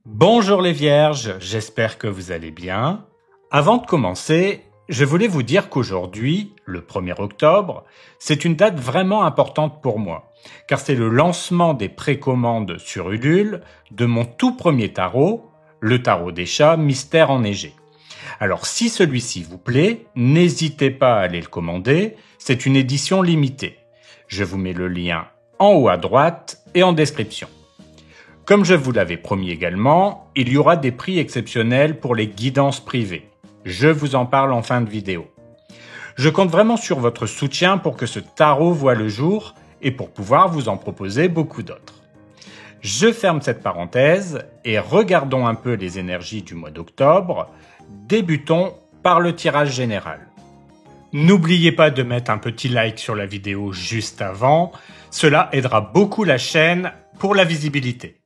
Bonjour les vierges, j'espère que vous allez bien. Avant de commencer, je voulais vous dire qu'aujourd'hui, le 1er octobre, c'est une date vraiment importante pour moi, car c'est le lancement des précommandes sur Ulule de mon tout premier tarot, le tarot des chats Mystère enneigé. Alors si celui-ci vous plaît, n'hésitez pas à aller le commander, c'est une édition limitée. Je vous mets le lien en haut à droite et en description. Comme je vous l'avais promis également, il y aura des prix exceptionnels pour les guidances privées. Je vous en parle en fin de vidéo. Je compte vraiment sur votre soutien pour que ce tarot voie le jour et pour pouvoir vous en proposer beaucoup d'autres. Je ferme cette parenthèse et regardons un peu les énergies du mois d'octobre. Débutons par le tirage général. N'oubliez pas de mettre un petit like sur la vidéo juste avant, cela aidera beaucoup la chaîne pour la visibilité.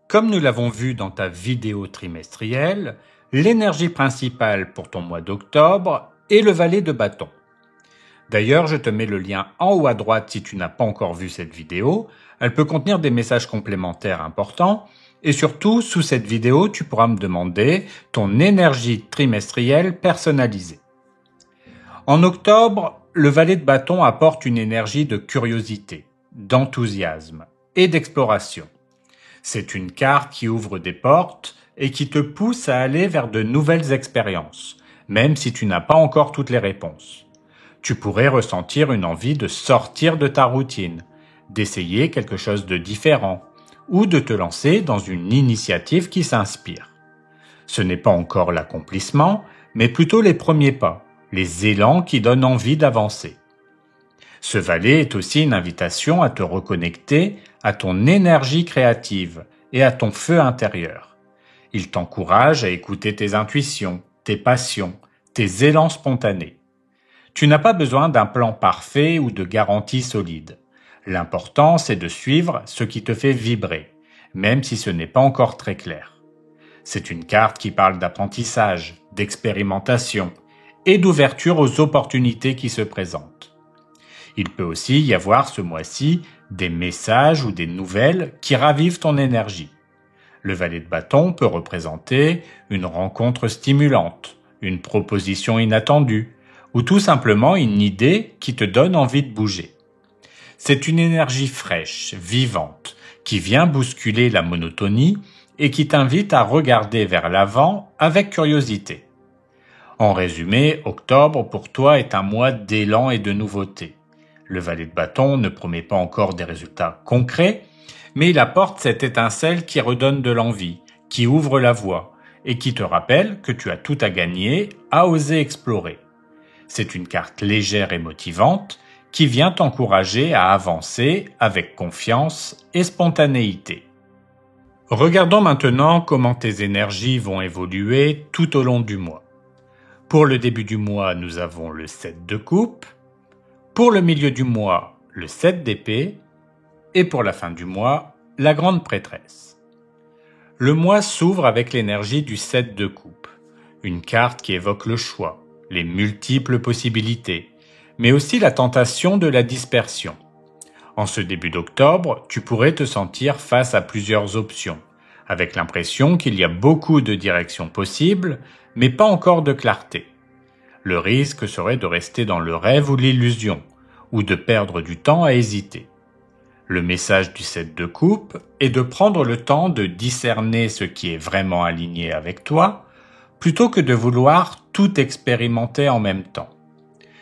Comme nous l'avons vu dans ta vidéo trimestrielle, l'énergie principale pour ton mois d'octobre est le valet de bâton. D'ailleurs, je te mets le lien en haut à droite si tu n'as pas encore vu cette vidéo. Elle peut contenir des messages complémentaires importants et surtout, sous cette vidéo, tu pourras me demander ton énergie trimestrielle personnalisée. En octobre, le valet de bâton apporte une énergie de curiosité, d'enthousiasme et d'exploration. C'est une carte qui ouvre des portes et qui te pousse à aller vers de nouvelles expériences, même si tu n'as pas encore toutes les réponses. Tu pourrais ressentir une envie de sortir de ta routine, d'essayer quelque chose de différent, ou de te lancer dans une initiative qui s'inspire. Ce n'est pas encore l'accomplissement, mais plutôt les premiers pas, les élans qui donnent envie d'avancer. Ce valet est aussi une invitation à te reconnecter à ton énergie créative et à ton feu intérieur. Il t'encourage à écouter tes intuitions, tes passions, tes élans spontanés. Tu n'as pas besoin d'un plan parfait ou de garanties solides. L'important, c'est de suivre ce qui te fait vibrer, même si ce n'est pas encore très clair. C'est une carte qui parle d'apprentissage, d'expérimentation et d'ouverture aux opportunités qui se présentent. Il peut aussi y avoir ce mois-ci des messages ou des nouvelles qui ravivent ton énergie. Le valet de bâton peut représenter une rencontre stimulante, une proposition inattendue, ou tout simplement une idée qui te donne envie de bouger. C'est une énergie fraîche, vivante, qui vient bousculer la monotonie et qui t'invite à regarder vers l'avant avec curiosité. En résumé, octobre pour toi est un mois d'élan et de nouveauté. Le valet de bâton ne promet pas encore des résultats concrets, mais il apporte cette étincelle qui redonne de l'envie, qui ouvre la voie et qui te rappelle que tu as tout à gagner à oser explorer. C'est une carte légère et motivante qui vient t'encourager à avancer avec confiance et spontanéité. Regardons maintenant comment tes énergies vont évoluer tout au long du mois. Pour le début du mois, nous avons le 7 de coupe. Pour le milieu du mois, le 7 d'épée, et pour la fin du mois, la grande prêtresse. Le mois s'ouvre avec l'énergie du 7 de coupe, une carte qui évoque le choix, les multiples possibilités, mais aussi la tentation de la dispersion. En ce début d'octobre, tu pourrais te sentir face à plusieurs options, avec l'impression qu'il y a beaucoup de directions possibles, mais pas encore de clarté. Le risque serait de rester dans le rêve ou l'illusion, ou de perdre du temps à hésiter. Le message du 7 de coupe est de prendre le temps de discerner ce qui est vraiment aligné avec toi, plutôt que de vouloir tout expérimenter en même temps.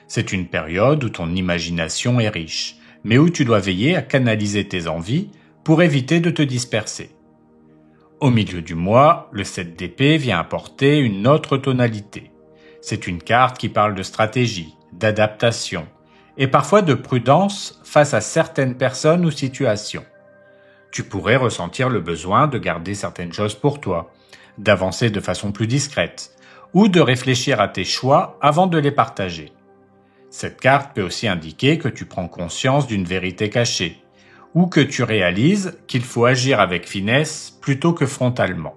C'est une période où ton imagination est riche, mais où tu dois veiller à canaliser tes envies pour éviter de te disperser. Au milieu du mois, le 7 d'épée vient apporter une autre tonalité. C'est une carte qui parle de stratégie, d'adaptation et parfois de prudence face à certaines personnes ou situations. Tu pourrais ressentir le besoin de garder certaines choses pour toi, d'avancer de façon plus discrète ou de réfléchir à tes choix avant de les partager. Cette carte peut aussi indiquer que tu prends conscience d'une vérité cachée ou que tu réalises qu'il faut agir avec finesse plutôt que frontalement.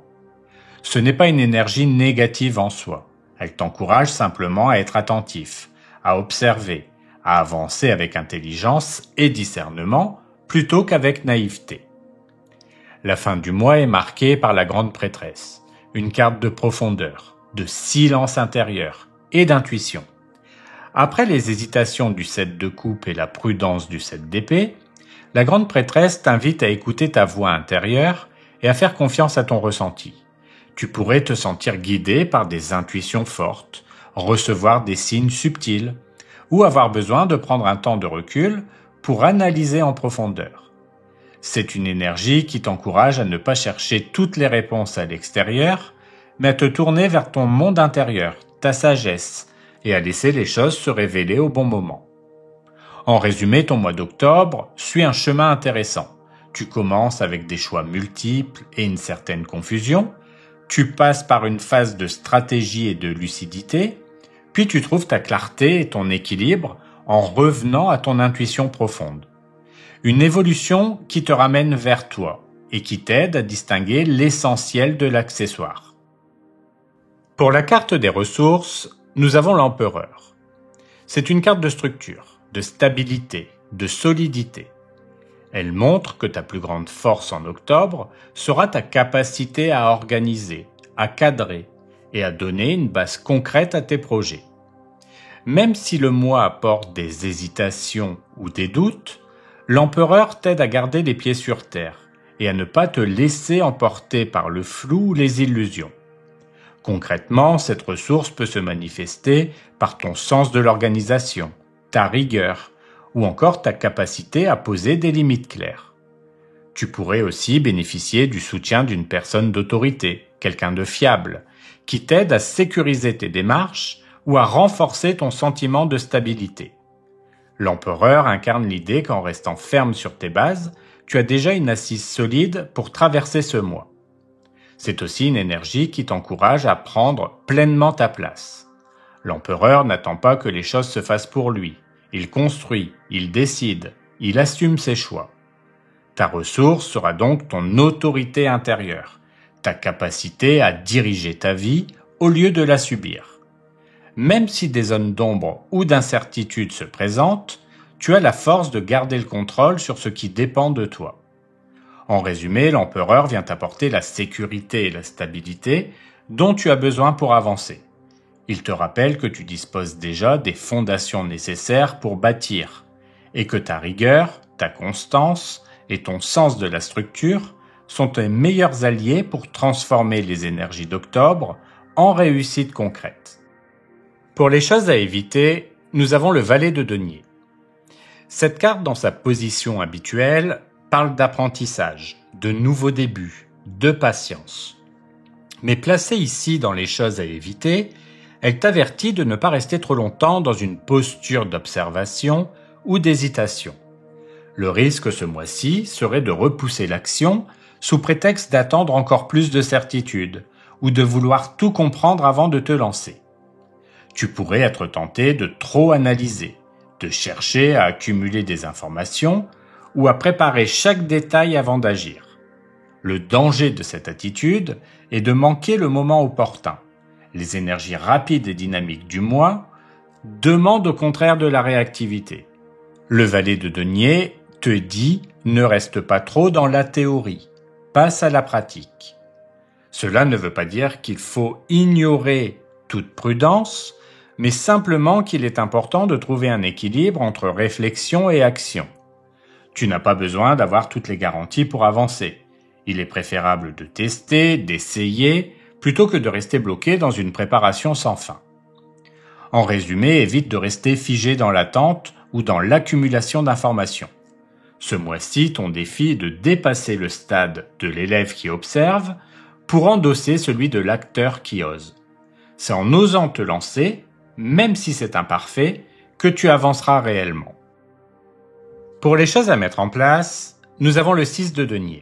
Ce n'est pas une énergie négative en soi. Elle t'encourage simplement à être attentif, à observer, à avancer avec intelligence et discernement plutôt qu'avec naïveté. La fin du mois est marquée par la grande prêtresse, une carte de profondeur, de silence intérieur et d'intuition. Après les hésitations du 7 de coupe et la prudence du 7 d'épée, la grande prêtresse t'invite à écouter ta voix intérieure et à faire confiance à ton ressenti. Tu pourrais te sentir guidé par des intuitions fortes, recevoir des signes subtils, ou avoir besoin de prendre un temps de recul pour analyser en profondeur. C'est une énergie qui t'encourage à ne pas chercher toutes les réponses à l'extérieur, mais à te tourner vers ton monde intérieur, ta sagesse, et à laisser les choses se révéler au bon moment. En résumé, ton mois d'octobre suit un chemin intéressant. Tu commences avec des choix multiples et une certaine confusion, tu passes par une phase de stratégie et de lucidité, puis tu trouves ta clarté et ton équilibre en revenant à ton intuition profonde. Une évolution qui te ramène vers toi et qui t'aide à distinguer l'essentiel de l'accessoire. Pour la carte des ressources, nous avons l'empereur. C'est une carte de structure, de stabilité, de solidité. Elle montre que ta plus grande force en octobre sera ta capacité à organiser, à cadrer et à donner une base concrète à tes projets. Même si le mois apporte des hésitations ou des doutes, l'empereur t'aide à garder les pieds sur terre et à ne pas te laisser emporter par le flou ou les illusions. Concrètement, cette ressource peut se manifester par ton sens de l'organisation, ta rigueur, ou encore ta capacité à poser des limites claires. Tu pourrais aussi bénéficier du soutien d'une personne d'autorité, quelqu'un de fiable, qui t'aide à sécuriser tes démarches ou à renforcer ton sentiment de stabilité. L'empereur incarne l'idée qu'en restant ferme sur tes bases, tu as déjà une assise solide pour traverser ce mois. C'est aussi une énergie qui t'encourage à prendre pleinement ta place. L'empereur n'attend pas que les choses se fassent pour lui. Il construit, il décide, il assume ses choix. Ta ressource sera donc ton autorité intérieure, ta capacité à diriger ta vie au lieu de la subir. Même si des zones d'ombre ou d'incertitude se présentent, tu as la force de garder le contrôle sur ce qui dépend de toi. En résumé, l'empereur vient t'apporter la sécurité et la stabilité dont tu as besoin pour avancer. Il te rappelle que tu disposes déjà des fondations nécessaires pour bâtir et que ta rigueur, ta constance et ton sens de la structure sont tes meilleurs alliés pour transformer les énergies d'octobre en réussite concrète. Pour les choses à éviter, nous avons le valet de denier. Cette carte, dans sa position habituelle, parle d'apprentissage, de nouveaux débuts, de patience. Mais placée ici dans les choses à éviter, elle t'avertit de ne pas rester trop longtemps dans une posture d'observation ou d'hésitation. Le risque ce mois-ci serait de repousser l'action sous prétexte d'attendre encore plus de certitude ou de vouloir tout comprendre avant de te lancer. Tu pourrais être tenté de trop analyser, de chercher à accumuler des informations ou à préparer chaque détail avant d'agir. Le danger de cette attitude est de manquer le moment opportun. Les énergies rapides et dynamiques du mois demandent au contraire de la réactivité. Le valet de denier te dit « ne reste pas trop dans la théorie, passe à la pratique ». Cela ne veut pas dire qu'il faut ignorer toute prudence, mais simplement qu'il est important de trouver un équilibre entre réflexion et action. Tu n'as pas besoin d'avoir toutes les garanties pour avancer. Il est préférable de tester, d'essayer, plutôt que de rester bloqué dans une préparation sans fin. En résumé, évite de rester figé dans l'attente ou dans l'accumulation d'informations. Ce mois-ci, ton défi est de dépasser le stade de l'élève qui observe pour endosser celui de l'acteur qui ose. C'est en osant te lancer, même si c'est imparfait, que tu avanceras réellement. Pour les choses à mettre en place, nous avons le 6 de denier.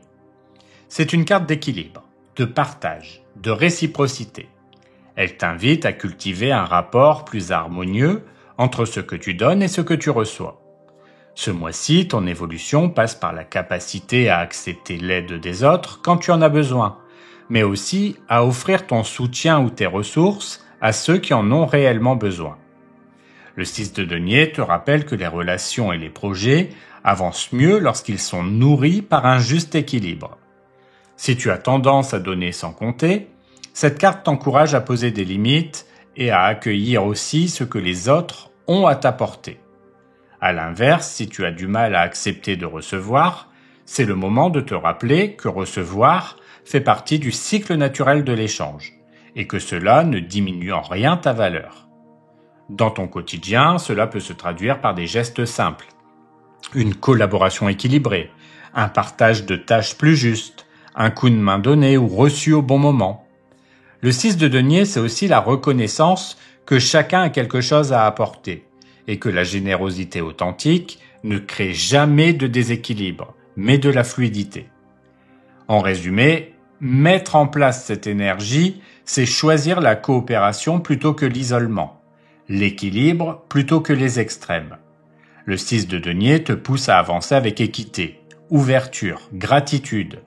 C'est une carte d'équilibre, de partage, de réciprocité. Elle t'invite à cultiver un rapport plus harmonieux entre ce que tu donnes et ce que tu reçois. Ce mois-ci, ton évolution passe par la capacité à accepter l'aide des autres quand tu en as besoin, mais aussi à offrir ton soutien ou tes ressources à ceux qui en ont réellement besoin. Le 6 de denier te rappelle que les relations et les projets avancent mieux lorsqu'ils sont nourris par un juste équilibre. Si tu as tendance à donner sans compter, cette carte t'encourage à poser des limites et à accueillir aussi ce que les autres ont à t'apporter. À l'inverse, si tu as du mal à accepter de recevoir, c'est le moment de te rappeler que recevoir fait partie du cycle naturel de l'échange et que cela ne diminue en rien ta valeur. Dans ton quotidien, cela peut se traduire par des gestes simples, une collaboration équilibrée, un partage de tâches plus juste, un coup de main donné ou reçu au bon moment. Le 6 de denier, c'est aussi la reconnaissance que chacun a quelque chose à apporter et que la générosité authentique ne crée jamais de déséquilibre, mais de la fluidité. En résumé, mettre en place cette énergie, c'est choisir la coopération plutôt que l'isolement, l'équilibre plutôt que les extrêmes. Le 6 de denier te pousse à avancer avec équité, ouverture, gratitude,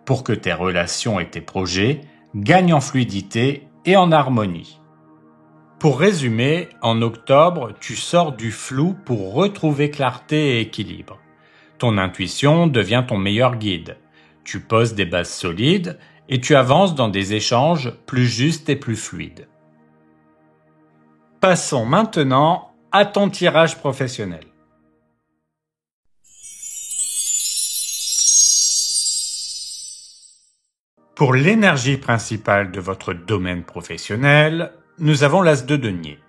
pour que tes relations et tes projets gagnent en fluidité et en harmonie. Pour résumer, en octobre, tu sors du flou pour retrouver clarté et équilibre. Ton intuition devient ton meilleur guide. Tu poses des bases solides et tu avances dans des échanges plus justes et plus fluides. Passons maintenant à ton tirage professionnel. Pour l'énergie principale de votre domaine professionnel, nous avons l'As de denier.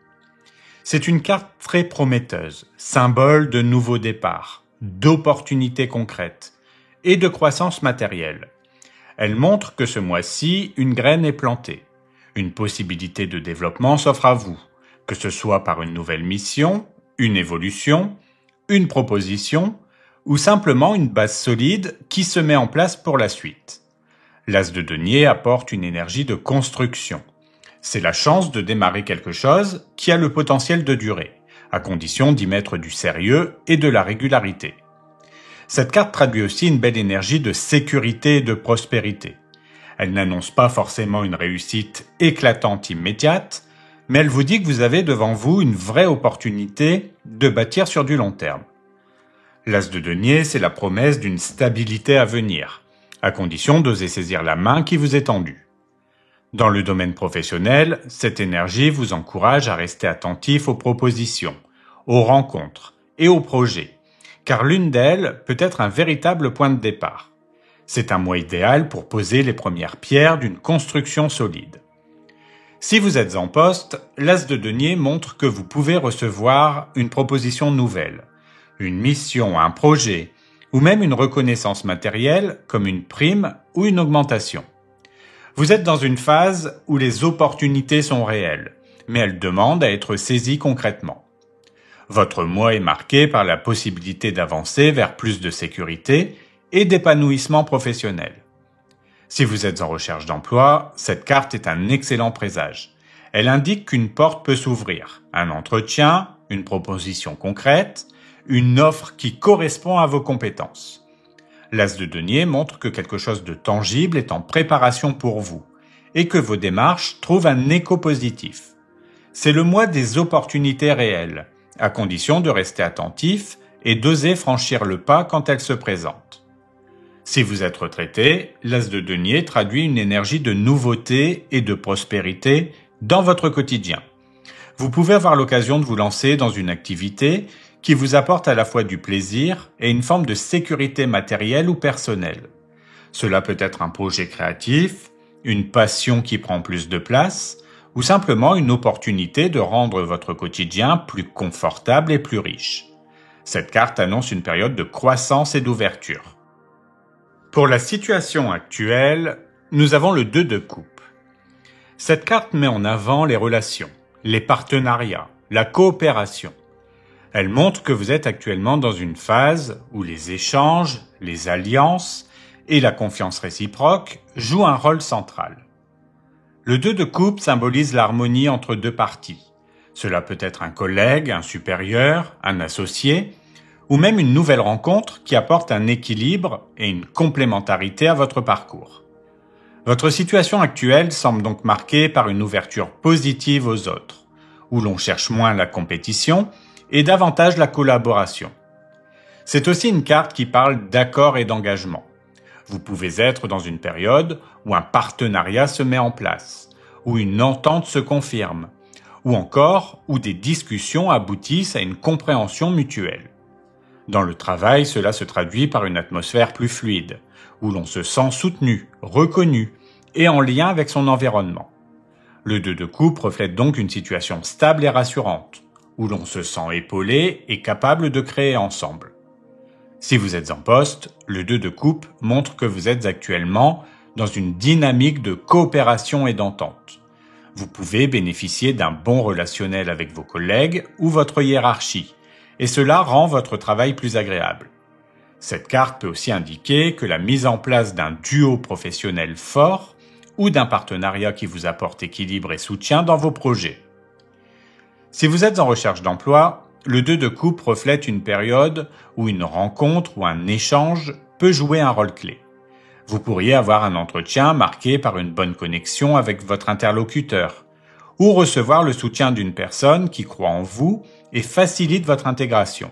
C'est une carte très prometteuse, symbole de nouveaux départs, d'opportunités concrètes et de croissance matérielle. Elle montre que ce mois-ci, une graine est plantée. Une possibilité de développement s'offre à vous, que ce soit par une nouvelle mission, une évolution, une proposition ou simplement une base solide qui se met en place pour la suite. L'As de denier apporte une énergie de construction. C'est la chance de démarrer quelque chose qui a le potentiel de durer, à condition d'y mettre du sérieux et de la régularité. Cette carte traduit aussi une belle énergie de sécurité et de prospérité. Elle n'annonce pas forcément une réussite éclatante immédiate, mais elle vous dit que vous avez devant vous une vraie opportunité de bâtir sur du long terme. L'As de denier, c'est la promesse d'une stabilité à venir, à condition d'oser saisir la main qui vous est tendue. Dans le domaine professionnel, cette énergie vous encourage à rester attentif aux propositions, aux rencontres et aux projets, car l'une d'elles peut être un véritable point de départ. C'est un mois idéal pour poser les premières pierres d'une construction solide. Si vous êtes en poste, l'As de denier montre que vous pouvez recevoir une proposition nouvelle, une mission, un projet, ou même une reconnaissance matérielle comme une prime ou une augmentation. Vous êtes dans une phase où les opportunités sont réelles, mais elles demandent à être saisies concrètement. Votre mois est marqué par la possibilité d'avancer vers plus de sécurité et d'épanouissement professionnel. Si vous êtes en recherche d'emploi, cette carte est un excellent présage. Elle indique qu'une porte peut s'ouvrir, un entretien, une proposition concrète, une offre qui correspond à vos compétences. L'As de denier montre que quelque chose de tangible est en préparation pour vous et que vos démarches trouvent un écho positif. C'est le mois des opportunités réelles, à condition de rester attentif et d'oser franchir le pas quand elles se présentent. Si vous êtes retraité, l'As de denier traduit une énergie de nouveauté et de prospérité dans votre quotidien. Vous pouvez avoir l'occasion de vous lancer dans une activité qui vous apporte à la fois du plaisir et une forme de sécurité matérielle ou personnelle. Cela peut être un projet créatif, une passion qui prend plus de place, ou simplement une opportunité de rendre votre quotidien plus confortable et plus riche. Cette carte annonce une période de croissance et d'ouverture. Pour la situation actuelle, nous avons le 2 de coupe. Cette carte met en avant les relations, les partenariats, la coopération. Elle montre que vous êtes actuellement dans une phase où les échanges, les alliances et la confiance réciproque jouent un rôle central. Le 2 de coupe symbolise l'harmonie entre deux parties. Cela peut être un collègue, un supérieur, un associé, ou même une nouvelle rencontre qui apporte un équilibre et une complémentarité à votre parcours. Votre situation actuelle semble donc marquée par une ouverture positive aux autres, où l'on cherche moins la compétition et davantage la collaboration. C'est aussi une carte qui parle d'accord et d'engagement. Vous pouvez être dans une période où un partenariat se met en place, où une entente se confirme, ou encore où des discussions aboutissent à une compréhension mutuelle. Dans le travail, cela se traduit par une atmosphère plus fluide, où l'on se sent soutenu, reconnu et en lien avec son environnement. Le 2 de coupe reflète donc une situation stable et rassurante, où l'on se sent épaulé et capable de créer ensemble. Si vous êtes en poste, le 2 de coupe montre que vous êtes actuellement dans une dynamique de coopération et d'entente. Vous pouvez bénéficier d'un bon relationnel avec vos collègues ou votre hiérarchie, et cela rend votre travail plus agréable. Cette carte peut aussi indiquer que la mise en place d'un duo professionnel fort ou d'un partenariat qui vous apporte équilibre et soutien dans vos projets. Si vous êtes en recherche d'emploi, le 2 de coupe reflète une période où une rencontre ou un échange peut jouer un rôle clé. Vous pourriez avoir un entretien marqué par une bonne connexion avec votre interlocuteur, ou recevoir le soutien d'une personne qui croit en vous et facilite votre intégration.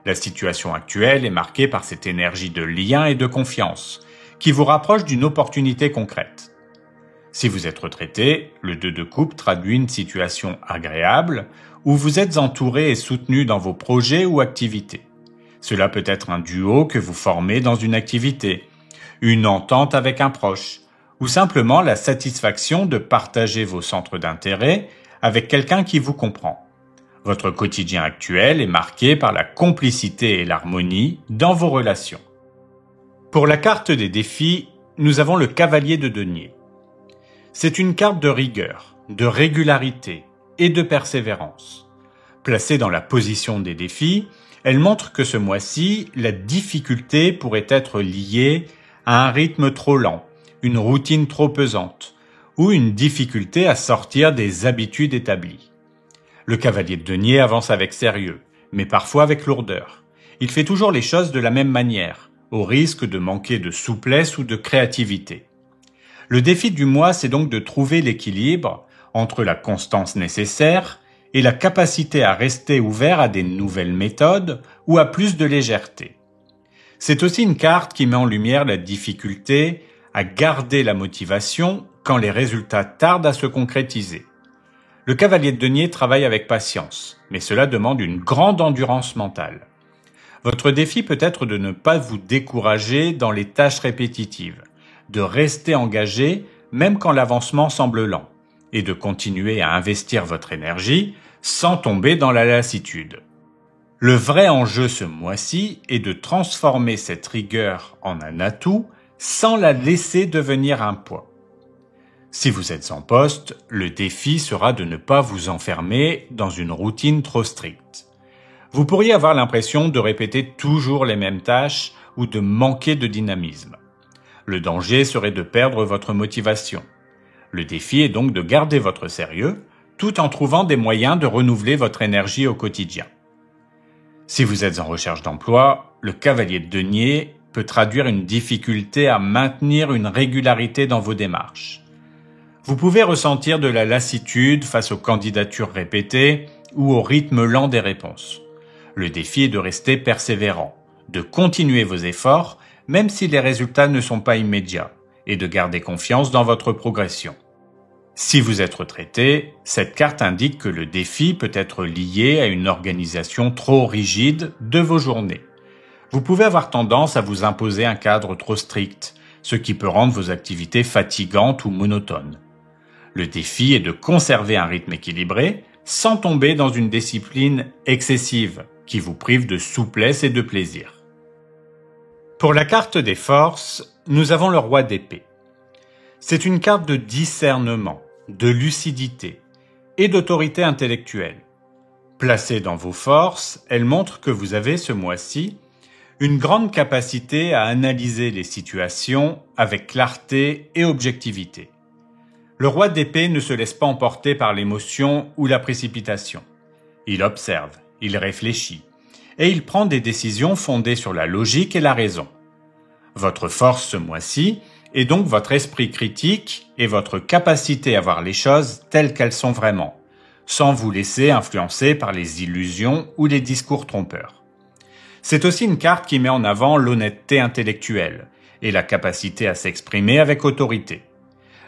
La situation actuelle est marquée par cette énergie de lien et de confiance, qui vous rapproche d'une opportunité concrète. Si vous êtes retraité, le 2 de coupe traduit une situation agréable où vous êtes entouré et soutenu dans vos projets ou activités. Cela peut être un duo que vous formez dans une activité, une entente avec un proche, ou simplement la satisfaction de partager vos centres d'intérêt avec quelqu'un qui vous comprend. Votre quotidien actuel est marqué par la complicité et l'harmonie dans vos relations. Pour la carte des défis, nous avons le cavalier de denier. C'est une carte de rigueur, de régularité et de persévérance. Placée dans la position des défis, elle montre que ce mois-ci, la difficulté pourrait être liée à un rythme trop lent, une routine trop pesante, ou une difficulté à sortir des habitudes établies. Le cavalier de denier avance avec sérieux, mais parfois avec lourdeur. Il fait toujours les choses de la même manière, au risque de manquer de souplesse ou de créativité. Le défi du mois, c'est donc de trouver l'équilibre entre la constance nécessaire et la capacité à rester ouvert à des nouvelles méthodes ou à plus de légèreté. C'est aussi une carte qui met en lumière la difficulté à garder la motivation quand les résultats tardent à se concrétiser. Le cavalier de denier travaille avec patience, mais cela demande une grande endurance mentale. Votre défi peut être de ne pas vous décourager dans les tâches répétitives, de rester engagé même quand l'avancement semble lent, et de continuer à investir votre énergie sans tomber dans la lassitude. Le vrai enjeu ce mois-ci est de transformer cette rigueur en un atout sans la laisser devenir un poids. Si vous êtes en poste, le défi sera de ne pas vous enfermer dans une routine trop stricte. Vous pourriez avoir l'impression de répéter toujours les mêmes tâches ou de manquer de dynamisme. Le danger serait de perdre votre motivation. Le défi est donc de garder votre sérieux, tout en trouvant des moyens de renouveler votre énergie au quotidien. Si vous êtes en recherche d'emploi, le cavalier de denier peut traduire une difficulté à maintenir une régularité dans vos démarches. Vous pouvez ressentir de la lassitude face aux candidatures répétées ou au rythme lent des réponses. Le défi est de rester persévérant, de continuer vos efforts même si les résultats ne sont pas immédiats, et de garder confiance dans votre progression. Si vous êtes retraité, cette carte indique que le défi peut être lié à une organisation trop rigide de vos journées. Vous pouvez avoir tendance à vous imposer un cadre trop strict, ce qui peut rendre vos activités fatigantes ou monotones. Le défi est de conserver un rythme équilibré sans tomber dans une discipline excessive qui vous prive de souplesse et de plaisir. Pour la carte des forces, nous avons le roi d'épée. C'est une carte de discernement, de lucidité et d'autorité intellectuelle. Placée dans vos forces, elle montre que vous avez ce mois-ci une grande capacité à analyser les situations avec clarté et objectivité. Le roi d'épée ne se laisse pas emporter par l'émotion ou la précipitation. Il observe, il réfléchit, et il prend des décisions fondées sur la logique et la raison. Votre force ce mois-ci est donc votre esprit critique et votre capacité à voir les choses telles qu'elles sont vraiment, sans vous laisser influencer par les illusions ou les discours trompeurs. C'est aussi une carte qui met en avant l'honnêteté intellectuelle et la capacité à s'exprimer avec autorité.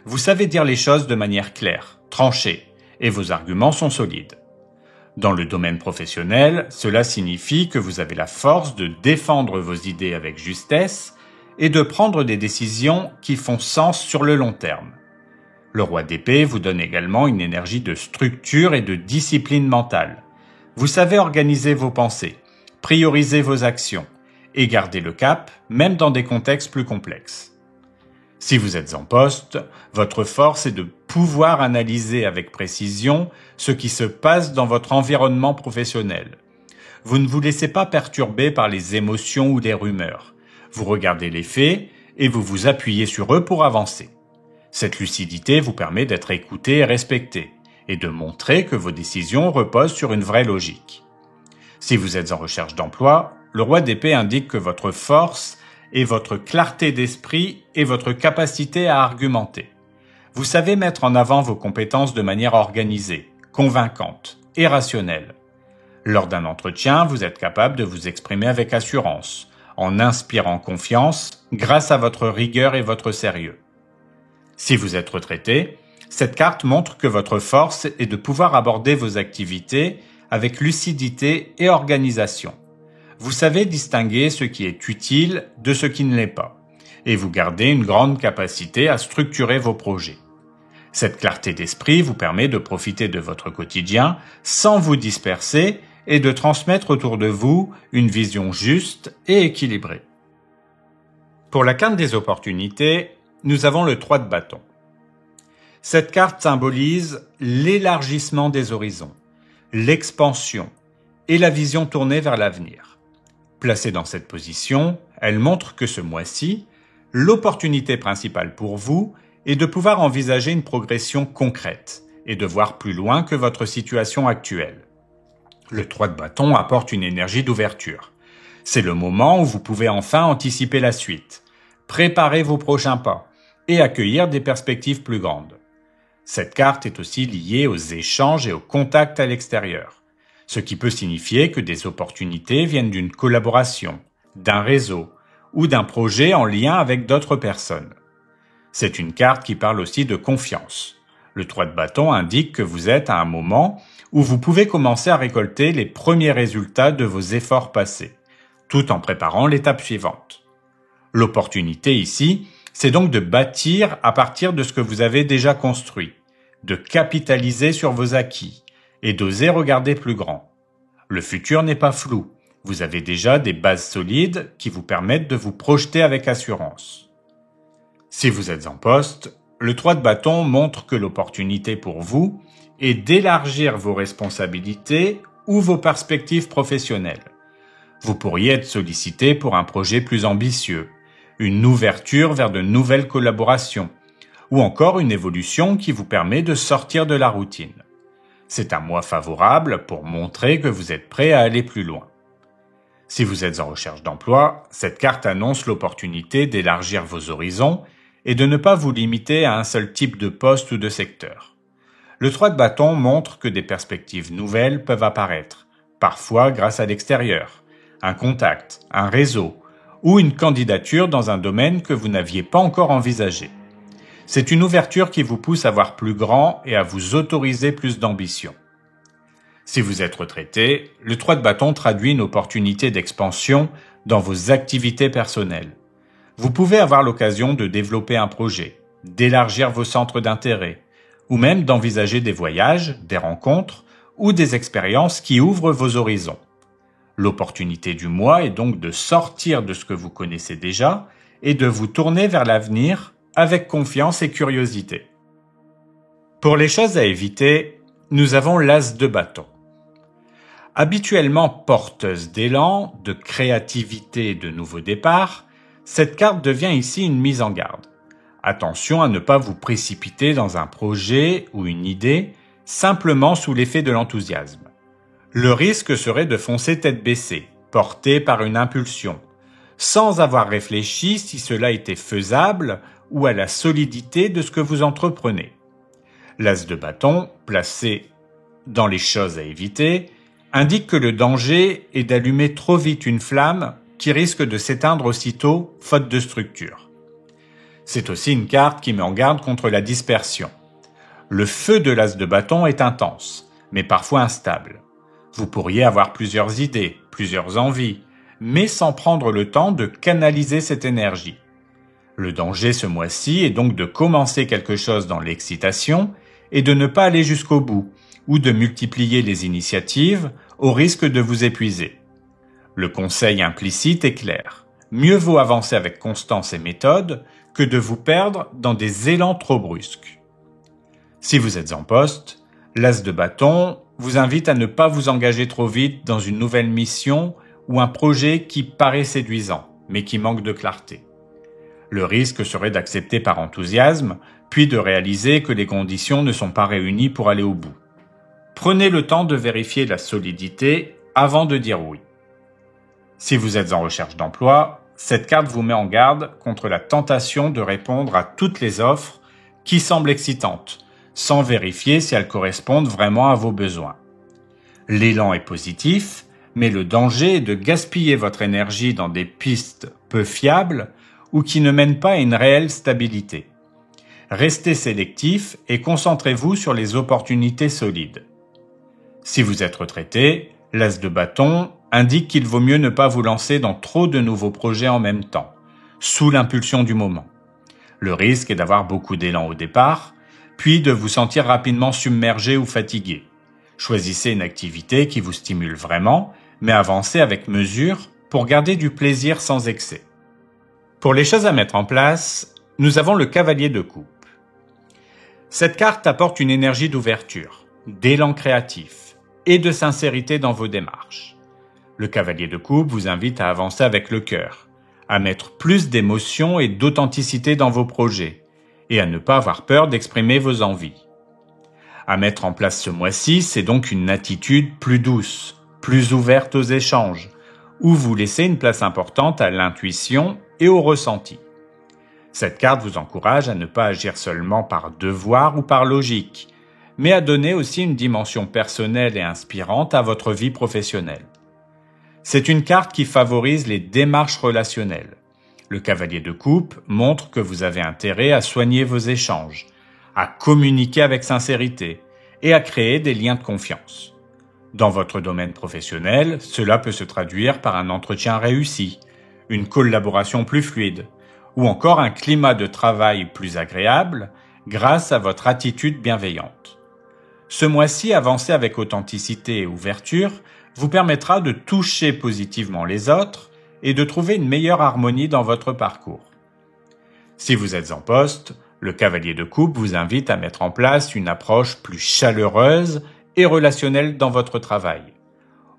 Vous savez dire les choses de manière claire, tranchée, et vos arguments sont solides. Dans le domaine professionnel, cela signifie que vous avez la force de défendre vos idées avec justesse et de prendre des décisions qui font sens sur le long terme. Le roi d'épée vous donne également une énergie de structure et de discipline mentale. Vous savez organiser vos pensées, prioriser vos actions et garder le cap, même dans des contextes plus complexes. Si vous êtes en poste, votre force est de pouvoir analyser avec précision ce qui se passe dans votre environnement professionnel. Vous ne vous laissez pas perturber par les émotions ou les rumeurs. Vous regardez les faits et vous vous appuyez sur eux pour avancer. Cette lucidité vous permet d'être écouté et respecté et de montrer que vos décisions reposent sur une vraie logique. Si vous êtes en recherche d'emploi, le roi d'épée indique que votre force est votre clarté d'esprit et votre capacité à argumenter. Vous savez mettre en avant vos compétences de manière organisée, convaincante et rationnelle. Lors d'un entretien, vous êtes capable de vous exprimer avec assurance, en inspirant confiance grâce à votre rigueur et votre sérieux. Si vous êtes retraité, cette carte montre que votre force est de pouvoir aborder vos activités avec lucidité et organisation. Vous savez distinguer ce qui est utile de ce qui ne l'est pas, et vous gardez une grande capacité à structurer vos projets. Cette clarté d'esprit vous permet de profiter de votre quotidien sans vous disperser et de transmettre autour de vous une vision juste et équilibrée. Pour la carte des opportunités, nous avons le 3 de bâton. Cette carte symbolise l'élargissement des horizons, l'expansion et la vision tournée vers l'avenir. Placée dans cette position, elle montre que ce mois-ci, l'opportunité principale pour vous est de pouvoir envisager une progression concrète et de voir plus loin que votre situation actuelle. Le 3 de bâton apporte une énergie d'ouverture. C'est le moment où vous pouvez enfin anticiper la suite, préparer vos prochains pas et accueillir des perspectives plus grandes. Cette carte est aussi liée aux échanges et aux contacts à l'extérieur, ce qui peut signifier que des opportunités viennent d'une collaboration, d'un réseau ou d'un projet en lien avec d'autres personnes. C'est une carte qui parle aussi de confiance. Le 3 de bâton indique que vous êtes à un moment où vous pouvez commencer à récolter les premiers résultats de vos efforts passés, tout en préparant l'étape suivante. L'opportunité ici, c'est donc de bâtir à partir de ce que vous avez déjà construit, de capitaliser sur vos acquis et d'oser regarder plus grand. Le futur n'est pas flou. Vous avez déjà des bases solides qui vous permettent de vous projeter avec assurance. Si vous êtes en poste, le 3 de bâton montre que l'opportunité pour vous est d'élargir vos responsabilités ou vos perspectives professionnelles. Vous pourriez être sollicité pour un projet plus ambitieux, une ouverture vers de nouvelles collaborations, ou encore une évolution qui vous permet de sortir de la routine. C'est un mois favorable pour montrer que vous êtes prêt à aller plus loin. Si vous êtes en recherche d'emploi, cette carte annonce l'opportunité d'élargir vos horizons et de ne pas vous limiter à un seul type de poste ou de secteur. Le 3 de bâton montre que des perspectives nouvelles peuvent apparaître, parfois grâce à l'extérieur, un contact, un réseau ou une candidature dans un domaine que vous n'aviez pas encore envisagé. C'est une ouverture qui vous pousse à voir plus grand et à vous autoriser plus d'ambition. Si vous êtes retraité, le 3 de bâton traduit une opportunité d'expansion dans vos activités personnelles. Vous pouvez avoir l'occasion de développer un projet, d'élargir vos centres d'intérêt, ou même d'envisager des voyages, des rencontres ou des expériences qui ouvrent vos horizons. L'opportunité du mois est donc de sortir de ce que vous connaissez déjà et de vous tourner vers l'avenir avec confiance et curiosité. Pour les choses à éviter, nous avons l'as de bâton. Habituellement porteuse d'élan, de créativité et de nouveaux départs, cette carte devient ici une mise en garde. Attention à ne pas vous précipiter dans un projet ou une idée simplement sous l'effet de l'enthousiasme. Le risque serait de foncer tête baissée porté par une impulsion, sans avoir réfléchi si cela était faisable ou à la solidité de ce que vous entreprenez. L'as de bâton, placé dans les choses à éviter, indique que le danger est d'allumer trop vite une flamme qui risque de s'éteindre aussitôt, faute de structure. C'est aussi une carte qui met en garde contre la dispersion. Le feu de l'as de bâton est intense, mais parfois instable. Vous pourriez avoir plusieurs idées, plusieurs envies, mais sans prendre le temps de canaliser cette énergie. Le danger ce mois-ci est donc de commencer quelque chose dans l'excitation et de ne pas aller jusqu'au bout, ou de multiplier les initiatives au risque de vous épuiser. Le conseil implicite est clair. Mieux vaut avancer avec constance et méthode que de vous perdre dans des élans trop brusques. Si vous êtes en poste, l'as de bâton vous invite à ne pas vous engager trop vite dans une nouvelle mission ou un projet qui paraît séduisant, mais qui manque de clarté. Le risque serait d'accepter par enthousiasme, puis de réaliser que les conditions ne sont pas réunies pour aller au bout. Prenez le temps de vérifier la solidité avant de dire oui. Si vous êtes en recherche d'emploi, cette carte vous met en garde contre la tentation de répondre à toutes les offres qui semblent excitantes, sans vérifier si elles correspondent vraiment à vos besoins. L'élan est positif, mais le danger est de gaspiller votre énergie dans des pistes peu fiables ou qui ne mènent pas à une réelle stabilité. Restez sélectif et concentrez-vous sur les opportunités solides. Si vous êtes retraité, l'as de bâton indique qu'il vaut mieux ne pas vous lancer dans trop de nouveaux projets en même temps, sous l'impulsion du moment. Le risque est d'avoir beaucoup d'élan au départ, puis de vous sentir rapidement submergé ou fatigué. Choisissez une activité qui vous stimule vraiment, mais avancez avec mesure pour garder du plaisir sans excès. Pour les choses à mettre en place, nous avons le cavalier de coupe. Cette carte apporte une énergie d'ouverture, d'élan créatif et de sincérité dans vos démarches. Le cavalier de coupe vous invite à avancer avec le cœur, à mettre plus d'émotion et d'authenticité dans vos projets, et à ne pas avoir peur d'exprimer vos envies. À mettre en place ce mois-ci, c'est donc une attitude plus douce, plus ouverte aux échanges, où vous laissez une place importante à l'intuition et au ressenti. Cette carte vous encourage à ne pas agir seulement par devoir ou par logique, mais à donner aussi une dimension personnelle et inspirante à votre vie professionnelle. C'est une carte qui favorise les démarches relationnelles. Le cavalier de coupe montre que vous avez intérêt à soigner vos échanges, à communiquer avec sincérité et à créer des liens de confiance. Dans votre domaine professionnel, cela peut se traduire par un entretien réussi, une collaboration plus fluide, ou encore un climat de travail plus agréable grâce à votre attitude bienveillante. Ce mois-ci, avancer avec authenticité et ouverture vous permettra de toucher positivement les autres et de trouver une meilleure harmonie dans votre parcours. Si vous êtes en poste, le cavalier de coupe vous invite à mettre en place une approche plus chaleureuse et relationnelle dans votre travail.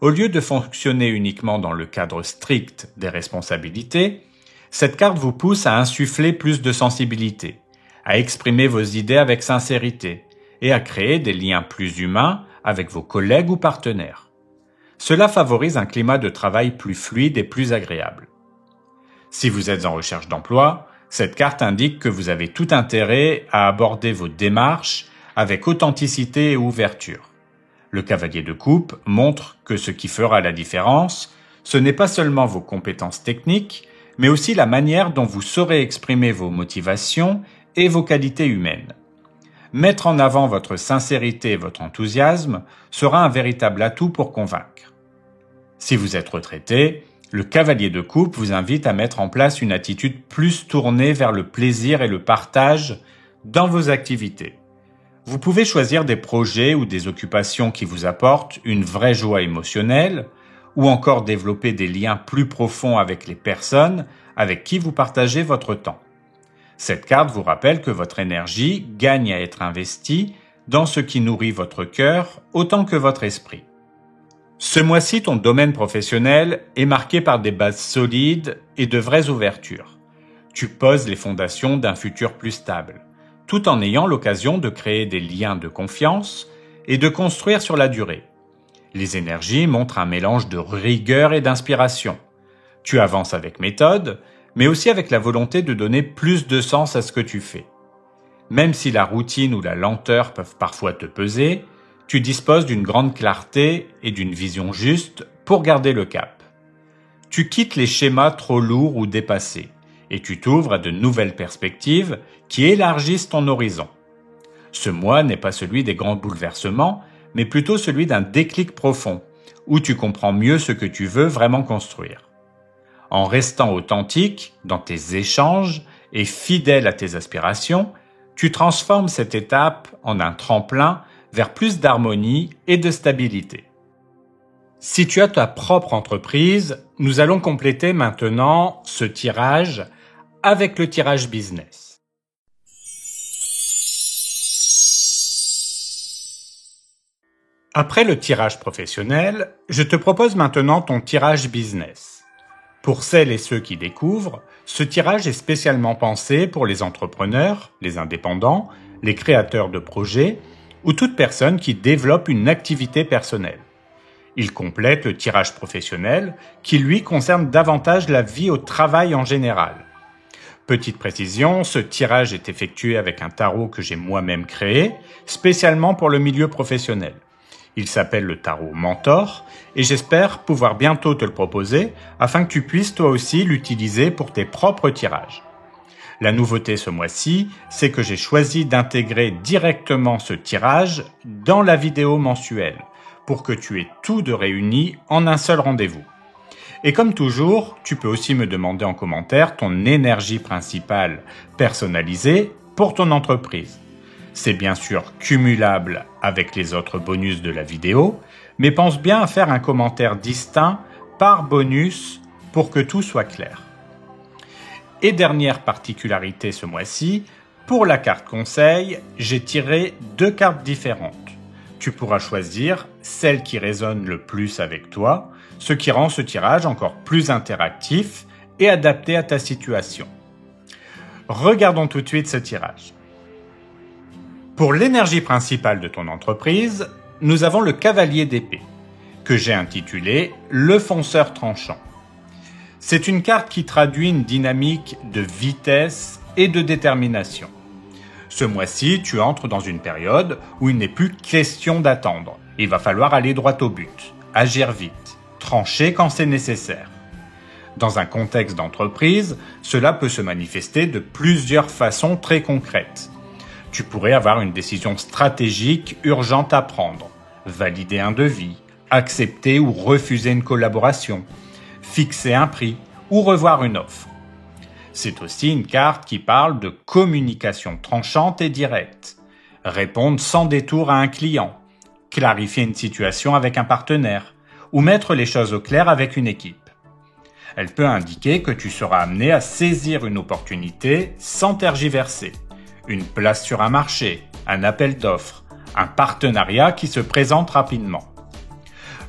Au lieu de fonctionner uniquement dans le cadre strict des responsabilités, cette carte vous pousse à insuffler plus de sensibilité, à exprimer vos idées avec sincérité et à créer des liens plus humains avec vos collègues ou partenaires. Cela favorise un climat de travail plus fluide et plus agréable. Si vous êtes en recherche d'emploi, cette carte indique que vous avez tout intérêt à aborder vos démarches avec authenticité et ouverture. Le cavalier de coupe montre que ce qui fera la différence, ce n'est pas seulement vos compétences techniques, mais aussi la manière dont vous saurez exprimer vos motivations et vos qualités humaines. Mettre en avant votre sincérité et votre enthousiasme sera un véritable atout pour convaincre. Si vous êtes retraité, le cavalier de coupe vous invite à mettre en place une attitude plus tournée vers le plaisir et le partage dans vos activités. Vous pouvez choisir des projets ou des occupations qui vous apportent une vraie joie émotionnelle, ou encore développer des liens plus profonds avec les personnes avec qui vous partagez votre temps. Cette carte vous rappelle que votre énergie gagne à être investie dans ce qui nourrit votre cœur autant que votre esprit. Ce mois-ci, ton domaine professionnel est marqué par des bases solides et de vraies ouvertures. Tu poses les fondations d'un futur plus stable, tout en ayant l'occasion de créer des liens de confiance et de construire sur la durée. Les énergies montrent un mélange de rigueur et d'inspiration. Tu avances avec méthode, mais aussi avec la volonté de donner plus de sens à ce que tu fais. Même si la routine ou la lenteur peuvent parfois te peser, tu disposes d'une grande clarté et d'une vision juste pour garder le cap. Tu quittes les schémas trop lourds ou dépassés, et tu t'ouvres à de nouvelles perspectives qui élargissent ton horizon. Ce mois n'est pas celui des grands bouleversements, mais plutôt celui d'un déclic profond, où tu comprends mieux ce que tu veux vraiment construire. En restant authentique dans tes échanges et fidèle à tes aspirations, tu transformes cette étape en un tremplin vers plus d'harmonie et de stabilité. Si tu as ta propre entreprise, nous allons compléter maintenant ce tirage avec le tirage business. Après le tirage professionnel, je te propose maintenant ton tirage business. Pour celles et ceux qui découvrent, ce tirage est spécialement pensé pour les entrepreneurs, les indépendants, les créateurs de projets ou toute personne qui développe une activité personnelle. Il complète le tirage professionnel qui, lui, concerne davantage la vie au travail en général. Petite précision, ce tirage est effectué avec un tarot que j'ai moi-même créé, spécialement pour le milieu professionnel. Il s'appelle le tarot Mentor et j'espère pouvoir bientôt te le proposer afin que tu puisses toi aussi l'utiliser pour tes propres tirages. La nouveauté ce mois-ci, c'est que j'ai choisi d'intégrer directement ce tirage dans la vidéo mensuelle pour que tu aies tout de réuni en un seul rendez-vous. Et comme toujours, tu peux aussi me demander en commentaire ton énergie principale personnalisée pour ton entreprise. C'est bien sûr cumulable avec les autres bonus de la vidéo, mais pense bien à faire un commentaire distinct par bonus pour que tout soit clair. Et dernière particularité ce mois-ci, pour la carte conseil, j'ai tiré 2 cartes différentes. Tu pourras choisir celle qui résonne le plus avec toi, ce qui rend ce tirage encore plus interactif et adapté à ta situation. Regardons tout de suite ce tirage. Pour l'énergie principale de ton entreprise, nous avons le cavalier d'épée, que j'ai intitulé « Le fonceur tranchant ». C'est une carte qui traduit une dynamique de vitesse et de détermination. Ce mois-ci, tu entres dans une période où il n'est plus question d'attendre. Il va falloir aller droit au but, agir vite, trancher quand c'est nécessaire. Dans un contexte d'entreprise, cela peut se manifester de plusieurs façons très concrètes. Tu pourrais avoir une décision stratégique urgente à prendre, valider un devis, accepter ou refuser une collaboration, fixer un prix ou revoir une offre. C'est aussi une carte qui parle de communication tranchante et directe, répondre sans détour à un client, clarifier une situation avec un partenaire ou mettre les choses au clair avec une équipe. Elle peut indiquer que tu seras amené à saisir une opportunité sans tergiverser, une place sur un marché, un appel d'offres, un partenariat qui se présente rapidement.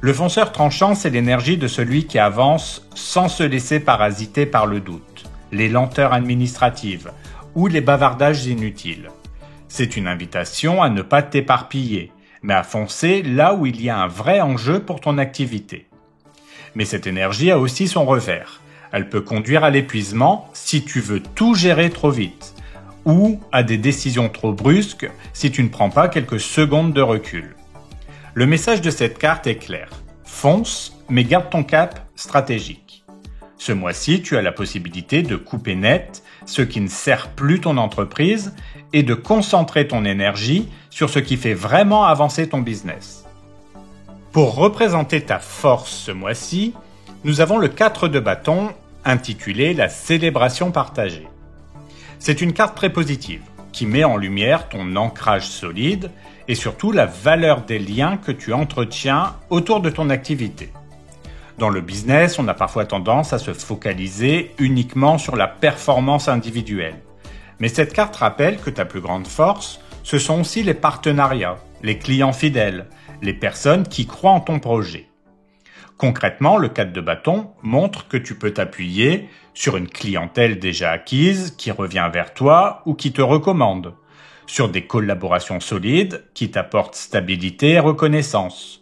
Le fonceur tranchant, c'est l'énergie de celui qui avance sans se laisser parasiter par le doute, les lenteurs administratives ou les bavardages inutiles. C'est une invitation à ne pas t'éparpiller, mais à foncer là où il y a un vrai enjeu pour ton activité. Mais cette énergie a aussi son revers. Elle peut conduire à l'épuisement si tu veux tout gérer trop vite, ou à des décisions trop brusques si tu ne prends pas quelques secondes de recul. Le message de cette carte est clair. Fonce, mais garde ton cap stratégique. Ce mois-ci, tu as la possibilité de couper net ce qui ne sert plus ton entreprise et de concentrer ton énergie sur ce qui fait vraiment avancer ton business. Pour représenter ta force ce mois-ci, nous avons le 4 de bâton intitulé la célébration partagée. C'est une carte très positive qui met en lumière ton ancrage solide et surtout la valeur des liens que tu entretiens autour de ton activité. Dans le business, on a parfois tendance à se focaliser uniquement sur la performance individuelle. Mais cette carte rappelle que ta plus grande force, ce sont aussi les partenariats, les clients fidèles, les personnes qui croient en ton projet. Concrètement, le 4 de bâton montre que tu peux t'appuyer sur une clientèle déjà acquise qui revient vers toi ou qui te recommande, sur des collaborations solides qui t'apportent stabilité et reconnaissance,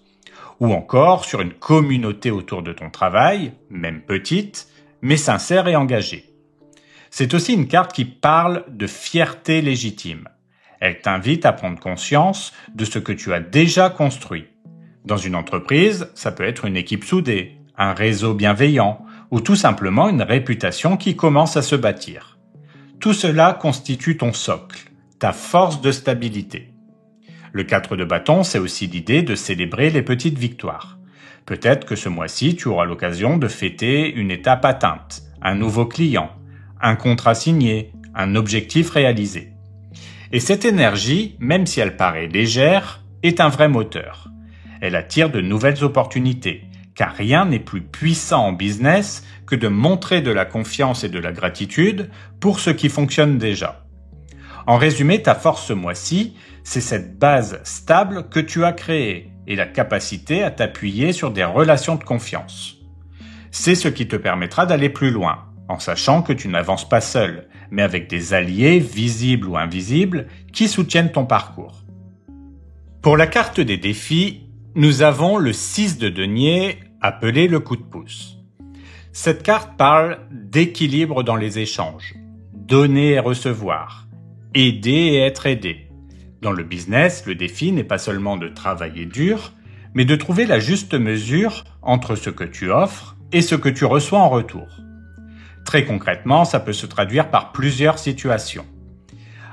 ou encore sur une communauté autour de ton travail, même petite, mais sincère et engagée. C'est aussi une carte qui parle de fierté légitime. Elle t'invite à prendre conscience de ce que tu as déjà construit. Dans une entreprise, ça peut être une équipe soudée, un réseau bienveillant, ou tout simplement une réputation qui commence à se bâtir. Tout cela constitue ton socle, ta force de stabilité. Le 4 de bâton, c'est aussi l'idée de célébrer les petites victoires. Peut-être que ce mois-ci, tu auras l'occasion de fêter une étape atteinte, un nouveau client, un contrat signé, un objectif réalisé. Et cette énergie, même si elle paraît légère, est un vrai moteur. Elle attire de nouvelles opportunités, car rien n'est plus puissant en business que de montrer de la confiance et de la gratitude pour ce qui fonctionne déjà. En résumé, ta force ce mois-ci, c'est cette base stable que tu as créée et la capacité à t'appuyer sur des relations de confiance. C'est ce qui te permettra d'aller plus loin, en sachant que tu n'avances pas seul, mais avec des alliés, visibles ou invisibles, qui soutiennent ton parcours. Pour la carte des défis, nous avons le 6 de denier, appelé le coup de pouce. Cette carte parle d'équilibre dans les échanges, donner et recevoir, aider et être aidé. Dans le business, le défi n'est pas seulement de travailler dur, mais de trouver la juste mesure entre ce que tu offres et ce que tu reçois en retour. Très concrètement, ça peut se traduire par plusieurs situations.